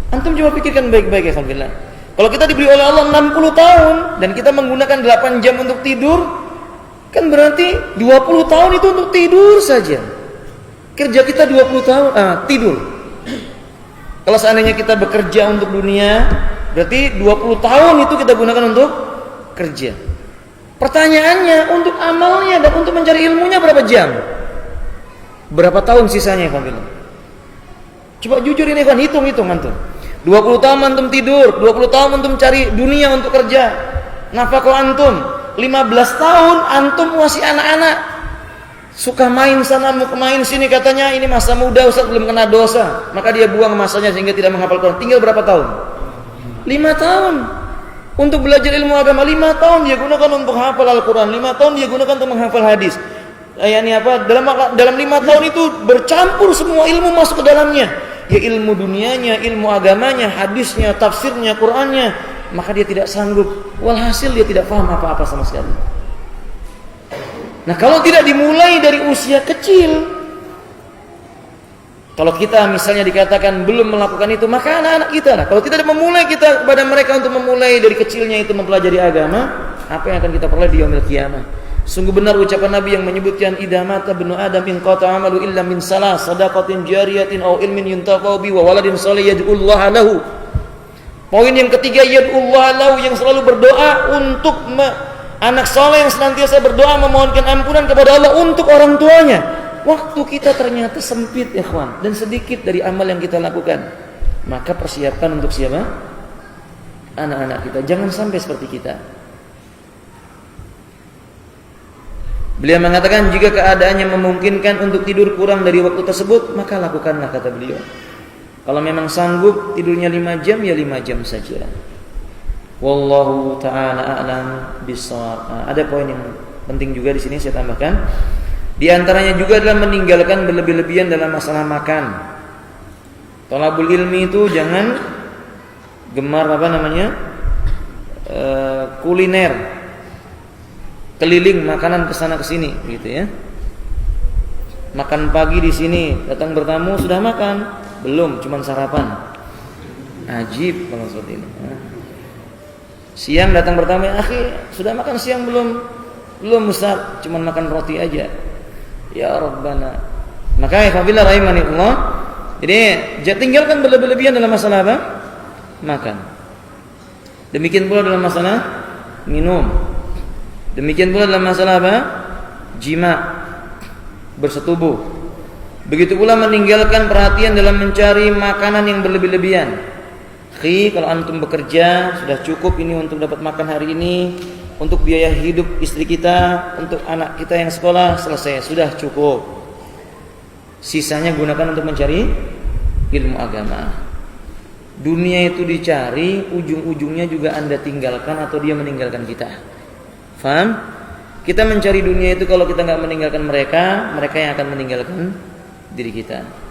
Antum coba pikirkan baik-baik ya, alhamdulillah. Kalau kita diberi oleh Allah 60 tahun dan kita menggunakan 8 jam untuk tidur, kan berarti 20 tahun itu untuk tidur saja. Kerja kita 20 tahun tidur. Kalau seandainya kita bekerja untuk dunia, berarti 20 tahun itu kita gunakan untuk kerja. Pertanyaannya, untuk amalnya dan untuk mencari ilmunya berapa jam? Berapa tahun sisanya, Ikhwan? Coba jujur ini, Ikhwan, hitung antum. 20 tahun antum tidur, 20 tahun antum cari dunia untuk kerja. Nafkah antum 15 tahun antum masih anak-anak. Suka main sana, mau main sini, katanya ini masa muda, Ustaz, belum kena dosa. Maka dia buang masanya sehingga tidak menghafal Quran. Tinggal berapa tahun? 5 tahun. Untuk belajar ilmu agama 5 tahun dia gunakan untuk hafal Al-Quran, 5 tahun dia gunakan untuk menghafal hadis. Ini apa? Dalam 5 tahun itu bercampur semua ilmu masuk ke dalamnya. Ya ilmu dunianya, ilmu agamanya, hadisnya, tafsirnya, Qurannya. Maka dia tidak sanggup. Walhasil dia tidak paham apa-apa sama sekali. Nah, kalau tidak dimulai dari usia kecil, kalau kita misalnya dikatakan belum melakukan itu, maka anak-anak kita, kalau tidak memulai kita kepada mereka untuk memulai dari kecilnya itu mempelajari agama, apa yang akan kita peroleh di yaumil qiyamah? Sungguh benar ucapan Nabi yang menyebutkan idza mata ibnu adam in qata amalu illa min salah, sadaqatin jariyatin aw ilmin yuntafa'u bi wa waladin shalih yad'ullaha lahu. Poin yang ketiga, yad'ullaha lahu, yang selalu berdoa untuk anak soleh yang senantiasa berdoa memohonkan ampunan kepada Allah untuk orang tuanya. Waktu kita ternyata sempit, ikhwan, dan sedikit dari amal yang kita lakukan. Maka persiapkan untuk siapa? Anak-anak kita. Jangan sampai seperti kita. Beliau mengatakan, jika keadaannya memungkinkan untuk tidur kurang dari waktu tersebut, maka lakukanlah, kata beliau. Kalau memang sanggup tidurnya 5 jam, ya 5 jam saja. Wallahu ta'ala a'lam bishawab. Ada poin yang penting juga di sini saya tambahkan. Di antaranya juga adalah meninggalkan berlebih-lebihan dalam masalah makan. Thalabul ilmi itu jangan gemar kuliner, keliling makanan kesana kesini, gitu ya. Makan pagi di sini, datang bertamu sudah makan, belum, cuman sarapan. Ajib kalau seperti ini. Siang datang bertamu, akhi, sudah makan siang belum? Belum, Ustaz, cuman makan roti aja. Ya Rabbana. Maka apabila rahimanillah, jadi tinggalkan berlebih-lebihan dalam masalah apa? Makan. Demikian pula dalam masalah minum. Demikian pula dalam masalah apa? Jima, bersetubuh. Begitu pula meninggalkan perhatian dalam mencari makanan yang berlebih-lebihan. Kalau antum bekerja sudah cukup ini untuk dapat makan hari ini, untuk biaya hidup istri kita, untuk anak kita yang sekolah, selesai, sudah cukup. Sisanya gunakan untuk mencari ilmu agama. Dunia itu dicari, ujung-ujungnya juga Anda tinggalkan atau dia meninggalkan kita. Faham? Kita mencari dunia itu kalau kita nggak meninggalkan mereka, mereka yang akan meninggalkan diri kita.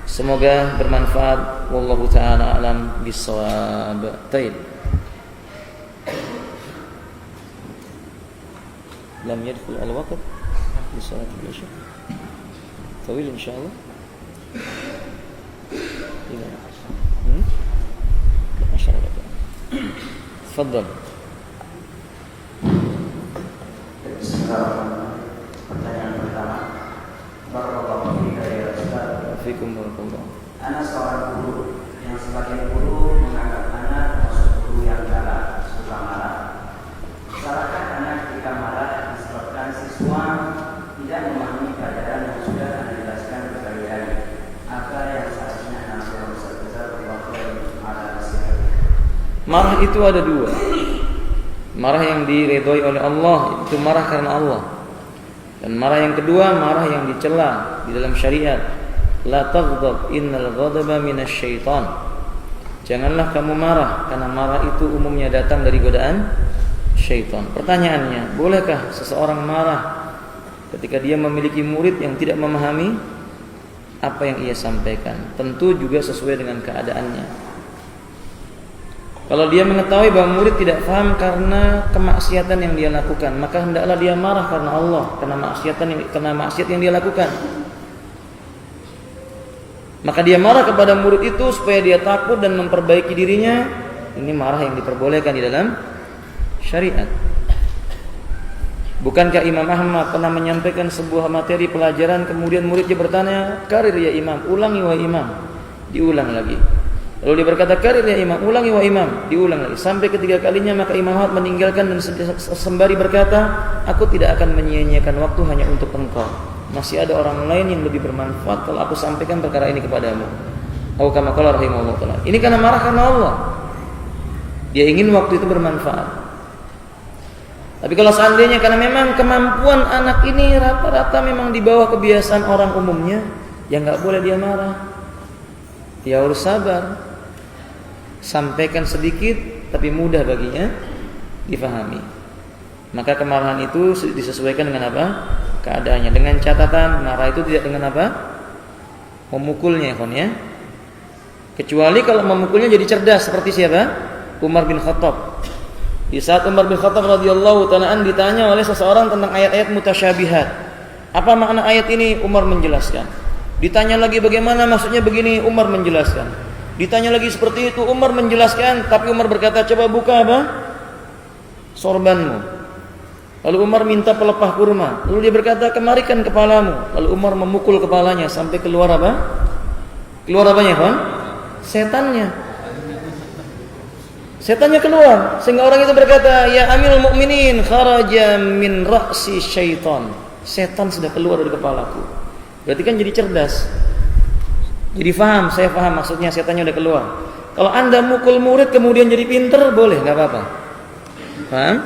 Semoga bermanfaat. Wallahu ta'ala alam bisawab. Taib. Lam yadkhul al-waqt li salat al-isha. Tawil insyaallah. Ila. Masyaallah. Tafadhal. Pertanyaan pertama, barakallahu fika ya Ustaz. Fikum barakallahu. Ana seorang guru yang sebagian guru menganggap anak masuk guru yang galak, suka marah. Salahkah anak ketika marah disebabkan siswa tidak memahami pelajaran yang sudah Anda jelaskan berkali-kali? Apa yang seharusnya anak seorang besar berwakil ala nasihat? Marah itu ada dua. Marah yang diridhoi oleh Allah, itu marah karena Allah. Dan marah yang kedua, marah yang dicela di dalam syariat. La taghdab, innal ghadaba minasyaitan. Janganlah kamu marah, karena marah itu umumnya datang dari godaan syaitan. Pertanyaannya, bolehkah seseorang marah ketika dia memiliki murid yang tidak memahami apa yang ia sampaikan? Tentu juga sesuai dengan keadaannya. Kalau dia mengetahui bahwa murid tidak paham karena kemaksiatan yang dia lakukan, maka hendaklah dia marah karena Allah, karena maksiat yang dia lakukan. Maka dia marah kepada murid itu supaya dia takut dan memperbaiki dirinya. Ini marah yang diperbolehkan di dalam syariat. Bukankah Imam Ahmad pernah menyampaikan sebuah materi pelajaran, kemudian muridnya bertanya, "Karir ya Imam, ulangi wahai Imam." Diulang lagi. Lalu dia berkata, karir ya imam, ulangi wa imam. Diulang lagi sampai ketiga kalinya, maka Imam Ahmad meninggalkan dan sembari berkata, aku tidak akan menyia-nyiakan waktu hanya untuk engkau. Masih ada orang lain yang lebih bermanfaat kalau aku sampaikan perkara ini kepadamu. Atau kama qala rahimahullah ta'ala. Ini karena marah karena Allah. Dia ingin waktu itu bermanfaat. Tapi kalau seandainya karena memang kemampuan anak ini rata-rata memang di bawah kebiasaan orang umumnya, ya nggak boleh dia marah. Ya harus sabar. Sampaikan sedikit tapi mudah baginya difahami. Maka kemarahan itu disesuaikan dengan apa? Keadaannya. Dengan catatan marah itu tidak dengan apa? Memukulnya, ya. Kecuali kalau memukulnya jadi cerdas seperti siapa? Umar bin Khattab. Di saat Umar bin Khattab radhiyallahu ta'ala ditanya oleh seseorang tentang ayat-ayat mutasyabihat. Apa makna ayat ini? Umar menjelaskan. Ditanya lagi bagaimana maksudnya begini, Umar menjelaskan. Ditanya lagi seperti itu, Umar menjelaskan, tapi Umar berkata, coba buka apa? Sorbanmu. Lalu Umar minta pelepah kurma. Lalu dia berkata, kemarikan kepalamu. Lalu Umar memukul kepalanya sampai keluar apa? Keluar apanya, kawan? Setannya. Setannya keluar. Sehingga orang itu berkata, ya Amirul Mukminin, kharaja min ra'si syaitan. Setan sudah keluar dari kepalaku. Berarti kan jadi cerdas. Jadi faham, saya faham maksudnya setannya udah keluar. Kalau anda mukul murid kemudian jadi pinter, boleh, nggak apa-apa. Paham?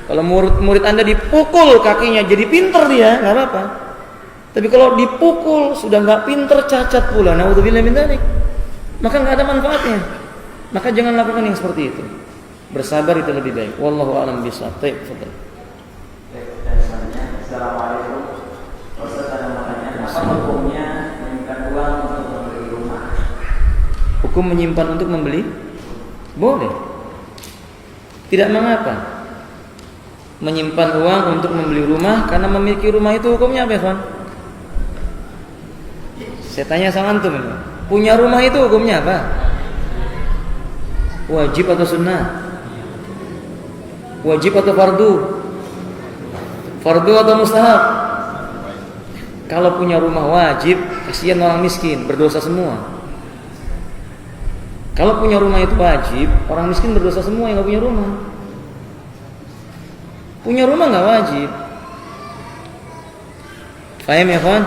Kalau murid anda dipukul kakinya jadi pinter dia, nggak apa-apa. Tapi kalau dipukul sudah nggak pinter, cacat pula. Naudzubillah min dzalik. Maka nggak ada manfaatnya. Maka jangan lakukan yang seperti itu. Bersabar itu lebih baik. Wallahu a'lam bishawab. Baik, fadhil. Dan selanjutnya, assalamualaikum. Ustaz ada pertanyaan, apa hukumnya menyimpan uang untuk membeli rumah? Hukum menyimpan untuk membeli? Boleh. Tidak mengapa. Menyimpan uang untuk membeli rumah karena memiliki rumah itu hukumnya apa, kawan? Saya tanya sama antum ini. Punya rumah itu hukumnya apa? Wajib atau sunnah? Wajib atau fardu? Fardu atau mustahab? Kalau punya rumah wajib, kasihan orang miskin, berdosa semua. Kalau punya rumah itu wajib, orang miskin berdosa semua yang nggak punya rumah. Punya rumah nggak wajib. Paham ya, kawan?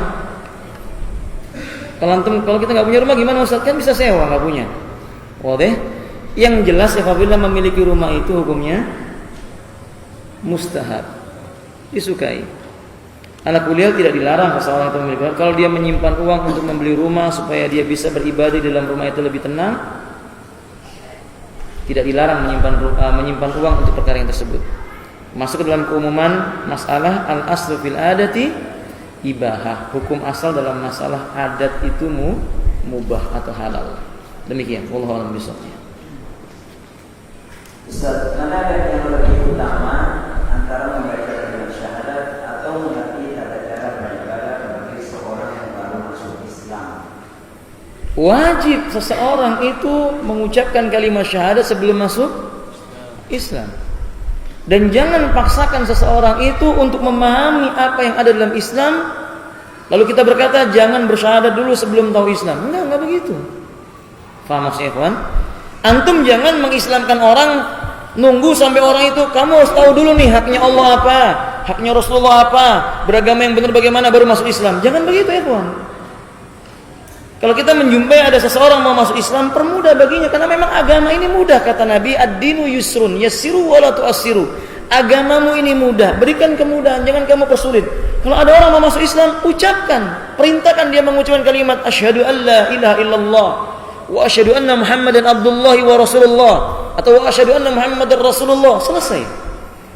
Kalau kita nggak punya rumah gimana, Ustaz? Kan bisa sewa, nggak punya. Wadah. Yang jelas apabila memiliki rumah itu hukumnya mustahab, disukai. Anak kuliah tidak dilarang seseorang itu memiliki. Kalau dia menyimpan uang untuk membeli rumah supaya dia bisa beribadah di dalam rumah itu lebih tenang, tidak dilarang menyimpan uang untuk perkara yang tersebut. Masuk ke dalam keumuman masalah al-aslu fil adati ibahah. Hukum asal dalam masalah adat itu mubah atau halal. Demikian. Wallahu a'lam bishawab. Ustaz, mana ada yang lebih utama antara membaca kalimat syahadat atau mengerti tata cara beribadah bagi seorang yang baru masuk Islam? Wajib seseorang itu mengucapkan kalimat syahadat sebelum masuk Islam. Dan jangan paksakan seseorang itu untuk memahami apa yang ada dalam Islam. Lalu kita berkata jangan bersyahadat dulu sebelum tahu Islam. Enggak begitu. Faham maksudnya, kawan? Antum jangan mengislamkan orang nunggu sampai orang itu kamu harus tahu dulu nih haknya Allah apa, haknya Rasulullah apa, beragama yang benar bagaimana baru masuk Islam. Jangan begitu ya, kawan. Kalau kita menjumpai ada seseorang mau masuk Islam, permudah baginya karena memang agama ini mudah, kata Nabi, ad-dinu yusrun, yassiru wa la tu'assiru. Agamamu ini mudah, berikan kemudahan, jangan kamu persulit. Kalau ada orang mau masuk Islam, ucapkan, perintahkan dia mengucapkan kalimat asyhadu an la ilaha illallah wa asyhadu anna Muhammadan abdullahi wa rasulullah atau wa asyhadu anna Muhammadar rasulullah. Selesai.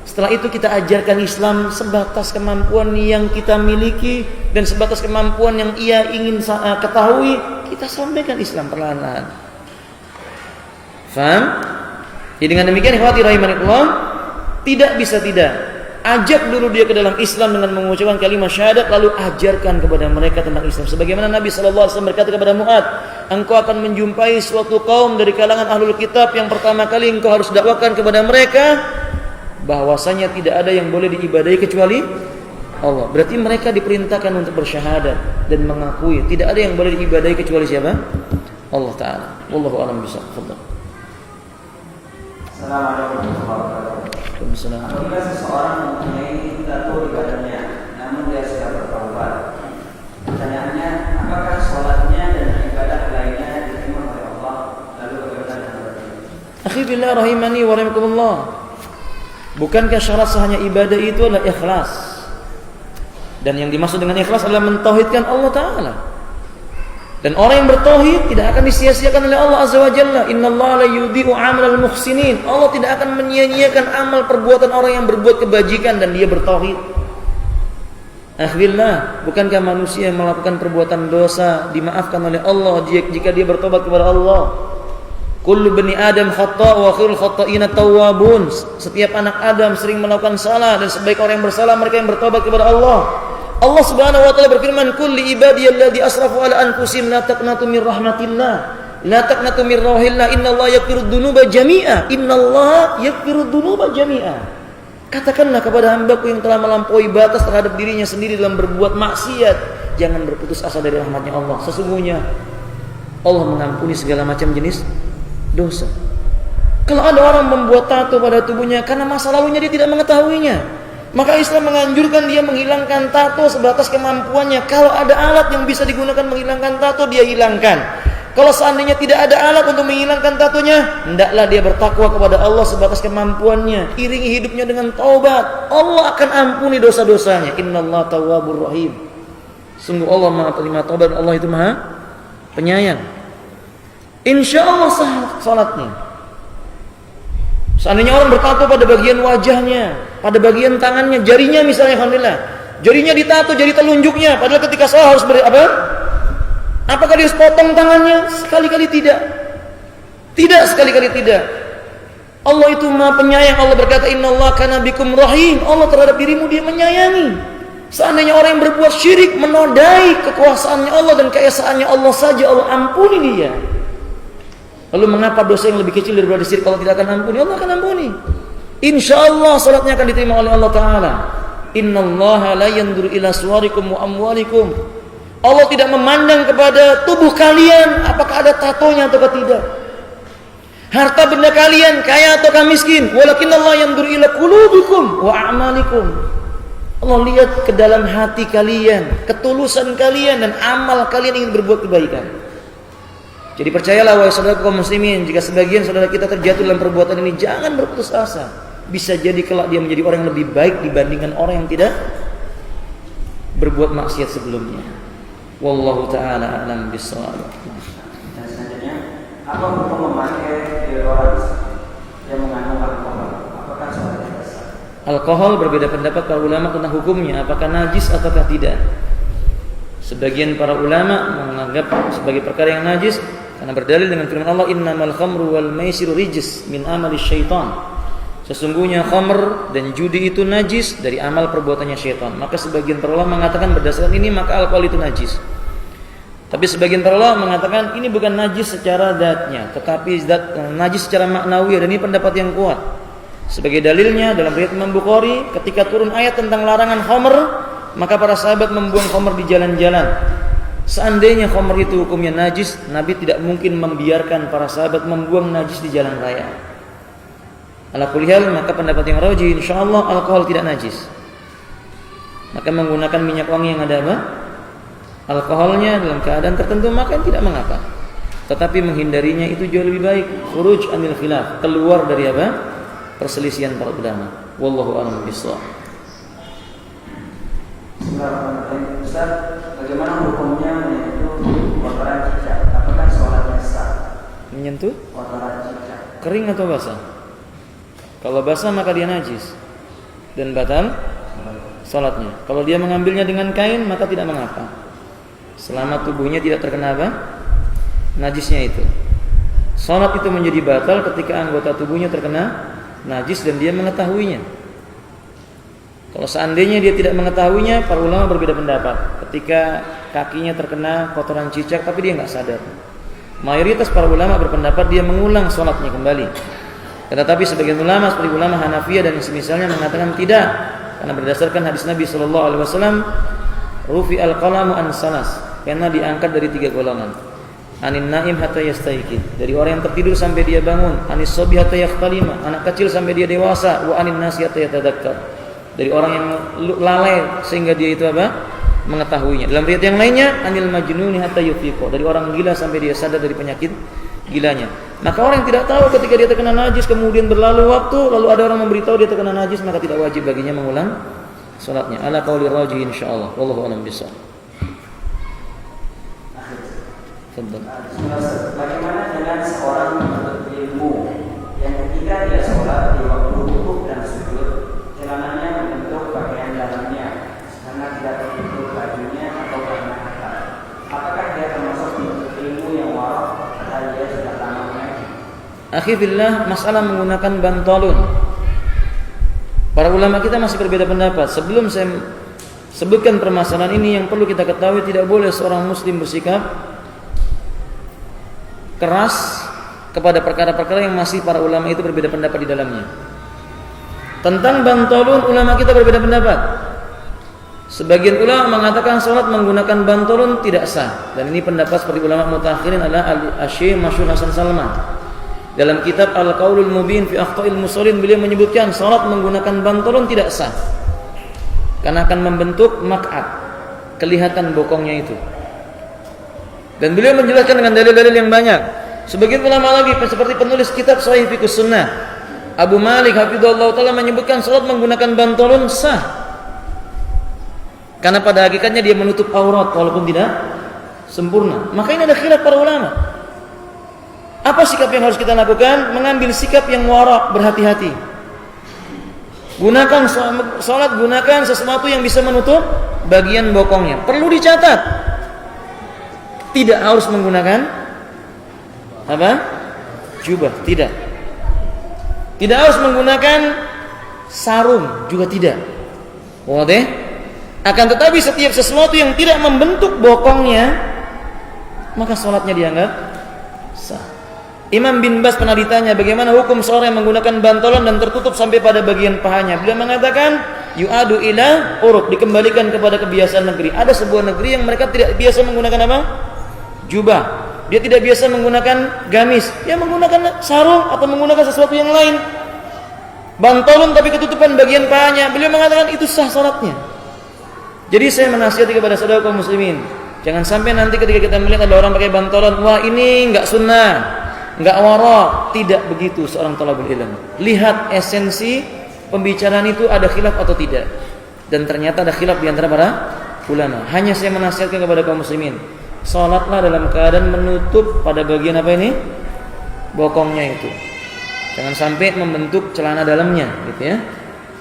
Setelah itu kita ajarkan Islam sebatas kemampuan yang kita miliki dan sebatas kemampuan yang ia ingin ketahui, kita sampaikan Islam perlahan-lahan. Faham? Jadi dengan demikian ikhwati rahimanillah, tidak bisa tidak. Ajak dulu dia ke dalam Islam dengan mengucapkan kalimat syahadat, lalu ajarkan kepada mereka tentang Islam. Sebagaimana Nabi SAW berkata kepada Mu'ad, engkau akan menjumpai suatu kaum dari kalangan ahlul kitab yang pertama kali engkau harus dakwakan kepada mereka bahwasanya tidak ada yang boleh diibadahi kecuali Allah. Berarti mereka diperintahkan untuk bersyahadat dan mengakui tidak ada yang boleh diibadahi kecuali siapa? Allah taala. Wallahu a'lam bishawab. Assalamualaikum warahmatullahi wabarakatuh. Apabila seseorang mempunyai tato di badannya, namun dia sudah bertaubat, pertanyaannya, apakah sholatnya dan ibadah lainnya diterima oleh Allah? Lalu bagaimana dengan berarti? Akhi billah rahimani wa rahimakumullah. Bukankah syarat sahnya ibadah itu adalah ikhlas? Dan yang dimaksud dengan ikhlas adalah mentauhidkan Allah taala. Dan orang yang bertauhid tidak akan disia-siakan oleh Allah Azza wa Jalla. Innallaha la yudhi'u 'amalal muhsinin. Allah tidak akan menyia-nyiakan amal perbuatan orang yang berbuat kebajikan dan dia bertauhid. Alhamdulillah, bukankah manusia yang melakukan perbuatan dosa dimaafkan oleh Allah jika dia bertobat kepada Allah? Kullu bani Adam khata' wa khairul khata'ina tawwabun. Setiap anak Adam sering melakukan salah dan sebaik orang yang bersalah mereka yang bertobat kepada Allah. Allah Subhanahu wa taala berfirman, "Qul li ibadiyalladzi asrafu ala anfusihim la taqnatu min rahmatillah, la taqnatu min rahmatillah, innallaha yaghfirud dzunuba jami'a, innallaha yaghfirud dzunuba jami'a." Katakanlah kepada hambaku yang telah melampaui batas terhadap dirinya sendiri dalam berbuat maksiat, jangan berputus asa dari rahmatnya Allah. Sesungguhnya Allah mengampuni segala macam jenis dosa. Kalau ada orang membuat tato pada tubuhnya karena masa lalunya dia tidak mengetahuinya, maka Islam menganjurkan dia menghilangkan tato sebatas kemampuannya. Kalau ada alat yang bisa digunakan menghilangkan tato, dia hilangkan. Kalau seandainya tidak ada alat untuk menghilangkan tatonya, hendaklah dia bertakwa kepada Allah sebatas kemampuannya. Iringi hidupnya dengan taubat. Allah akan ampuni dosa-dosanya. Innallaha tawwabur rahim. Sungguh Allah Maha penerima taubat. Allah itu Maha penyayang. Insyaallah sah salatnya. Seandainya orang bertato pada bagian wajahnya, pada bagian tangannya, jarinya misalnya, alhamdulillah, jarinya ditato jadi telunjuknya, padahal ketika sholat harus apakah dia harus potong tangannya? Sekali-kali tidak. Tidak, sekali-kali tidak. Allah itu Maha penyayang. Allah berkata, "Innallaha kana bikum rahim." Allah terhadap dirimu dia menyayangi. Seandainya orang yang berbuat syirik menodai kekuasaannya Allah dan keesaannya Allah saja, Allah ampuni dia. Lalu mengapa dosa yang lebih kecil daripada syirik Allah tidak akan ampuni? Allah akan ampuni. Insyaallah salatnya akan diterima oleh Allah taala. Innallaha la yanzuru ila suwarikum wa amwalikum. Allah tidak memandang kepada tubuh kalian apakah ada tatonya atau tidak. Harta benda kalian kaya ataukah miskin, walakinallaha yanzuru ila qulubikum wa a'malikum. Allah lihat ke dalam hati kalian, ketulusan kalian dan amal kalian ingin berbuat kebaikan. Jadi percayalah wahai saudara kaum muslimin, jika sebagian saudara kita terjatuh dalam perbuatan ini, jangan berputus asa. Bisa jadi kelak dia menjadi orang yang lebih baik dibandingkan orang yang tidak berbuat maksiat sebelumnya. Wallahu taala a'lam bissawab. Dan selanjutnya, apa hukum memakai deodoran yang mengandung alkohol? Apakah sholatnya sah? Alkohol berbeda pendapat para ulama tentang hukumnya, apakah najis ataukah tidak. Sebagian para ulama menganggap sebagai perkara yang najis karena berdalil dengan firman Allah, "Innamal khamru wal maisiru rijs min amali syaitan." Sesungguhnya khamr dan judi itu najis dari amal perbuatannya syaitan. Maka sebagian para ulama mengatakan berdasarkan ini maka alkohol itu najis. Tapi sebagian para ulama mengatakan ini bukan najis secara zatnya, tetapi najis secara maknawi, dan ini pendapat yang kuat. Sebagai dalilnya dalam riwayat Imam Bukhari, ketika turun ayat tentang larangan khamr, maka para sahabat membuang khamr di jalan-jalan. Seandainya khamr itu hukumnya najis, Nabi tidak mungkin membiarkan para sahabat membuang najis di jalan raya. Ala kulli hal, maka pendapat yang rajih insyaallah alkohol tidak najis. Maka menggunakan minyak wangi yang ada apa? Alkoholnya dalam keadaan tertentu maka tidak mengapa. Tetapi menghindarinya itu jauh lebih baik. Khuruj anil khilaf, keluar dari apa? Perselisihan para ulama. Wallahu a'lam bishawab. Bismillahirrahmanirrahim. Ustaz, bagaimana hukumnya menyentuh kotoran cicak? Apakah sholatnya sah? Menyentuh Kotoran cicak kering atau basah? Kalau basah maka dia najis dan batal salatnya. Kalau dia mengambilnya dengan kain maka tidak mengapa, selama tubuhnya tidak terkena apa? Najisnya itu. Salat itu menjadi batal ketika anggota tubuhnya terkena najis dan dia mengetahuinya. Kalau seandainya dia tidak mengetahuinya, para ulama berbeda pendapat. Ketika kakinya terkena kotoran cicak tapi dia nggak sadar, mayoritas para ulama berpendapat dia mengulang salatnya kembali. Tetapi sebagian ulama seperti ulama Hanafiyah dan semisalnya mengatakan tidak, karena berdasarkan hadis Nabi sallallahu alaihi wasallam, rufi al-qalamu an salas, karena diangkat dari 3 golongan. Anin naim hatta yastayqid, dari orang yang tertidur sampai dia bangun. Anis sobi hatta yaqtalima, anak kecil sampai dia dewasa. Wa anin nasi hatta yatadakkar, dari orang yang lalai sehingga dia itu mengetahuinya. Dalam riwayat yang lainnya, anil majnuni hatta yufiqo, dari orang gila sampai dia sadar dari penyakit gilanya. Maka orang yang tidak tahu ketika dia terkena najis kemudian berlalu waktu lalu ada orang memberitahu dia terkena najis, maka tidak wajib baginya mengulang salatnya. Ala qauli rajih insyaallah. Wallahu a'lam bishawab. Bagaimana dengan seorang menuntut ilmu yang ketika dia sholat di waktu rukuk dan sujud celananya membentuk pakaian dalamnya karena tidak tertutup bajunya atau karena hatam? Apakah dia termasuk menuntut ilmu yang warok atau dia sudah tamatnya? Akhi fillah, masalah menggunakan bantalun. Para ulama kita masih berbeda pendapat. Sebelum saya sebutkan permasalahan ini, yang perlu kita ketahui, tidak boleh seorang muslim bersikap keras kepada perkara-perkara yang masih para ulama itu berbeda pendapat di dalamnya. Tentang bantalun, ulama kita berbeda pendapat. Sebagian ulama mengatakan salat menggunakan bantalun tidak sah, dan ini pendapat seperti ulama mutakhirin adalah Al-Syekh Masyhur Hasan Salman. Dalam kitab Al-Qaulul Mubin fi Akhta'il Musallin, beliau menyebutkan salat menggunakan bantalun tidak sah karena akan membentuk mak'at, kelihatan bokongnya itu. Dan beliau menjelaskan dengan dalil-dalil yang banyak. Sebagian ulama lagi seperti penulis kitab Sahih Fiqhus Sunnah Abu Malik hafizahullah taala menyebutkan salat menggunakan bantalun sah karena pada hakikatnya dia menutup aurat walaupun tidak sempurna. Maka ini ada khilaf para ulama. Apa sikap yang harus kita lakukan? Mengambil sikap yang wara', berhati-hati. Gunakan salat, gunakan sesuatu yang bisa menutup bagian bokongnya. Perlu dicatat, tidak harus menggunakan jubah, tidak harus menggunakan sarung, juga tidak. Wadah. Akan tetapi setiap sesuatu yang tidak membentuk bokongnya, maka salatnya dianggap sah. Imam bin Bas pernah ditanya bagaimana hukum seorang yang menggunakan bantalan dan tertutup sampai pada bagian pahanya. Beliau mengatakan yu'adu ila uruk, dikembalikan kepada kebiasaan negeri. Ada sebuah negeri yang mereka tidak biasa menggunakan jubah, dia tidak biasa menggunakan gamis, dia menggunakan sarung atau menggunakan sesuatu yang lain. Bantalun tapi ketutupan bagian pahanya, beliau mengatakan itu sah salatnya. Jadi saya menasihati kepada saudara kaum muslimin, jangan sampai nanti ketika kita melihat ada orang pakai bantalun, wah ini enggak sunnah, enggak wara. Tidak begitu seorang thalabul ilm. Lihat esensi pembicaraan itu ada khilaf atau tidak. Dan ternyata ada khilaf di antara para ulama. Hanya saya menasihatkan kepada kaum muslimin, salatlah dalam keadaan menutup pada bagian bokongnya itu. Jangan sampai membentuk celana dalamnya, gitu ya.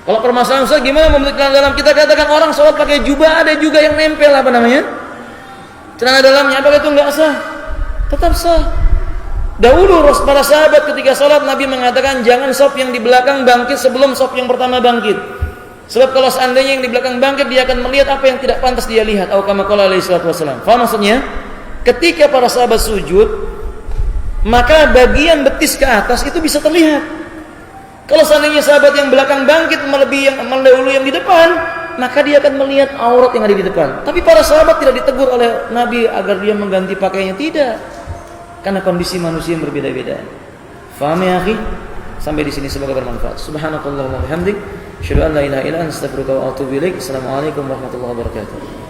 Kalau permasalahan Ustaz gimana membentuk celana dalam? Kita katakan orang salat pakai jubah, ada juga yang nempel celana dalamnya. Apakah itu enggak sah? Tetap sah. Dahulu para sahabat ketika salat, Nabi mengatakan jangan saf yang di belakang bangkit sebelum saf yang pertama bangkit. Sebab kalau seandainya yang di belakang bangkit, dia akan melihat apa yang tidak pantas dia lihat. Atau kama qala alaihi salatu wasallam. Faham maksudnya? Ketika para sahabat sujud, maka bagian betis ke atas itu bisa terlihat. Kalau seandainya sahabat yang belakang bangkit melebihi yang mendahului yang di depan, maka dia akan melihat aurat yang ada di depan. Tapi para sahabat tidak ditegur oleh Nabi agar dia mengganti pakaiannya, tidak. Karena kondisi manusia yang berbeda-beda. Faham ya akhi? Sampai di sini semoga bermanfaat. Subhanakallahumma wa bihamdik, asyhadu an la ilaha illa anta, astaghfiruka wa atubu ilaik. Assalamualaikum warahmatullahi wabarakatuh.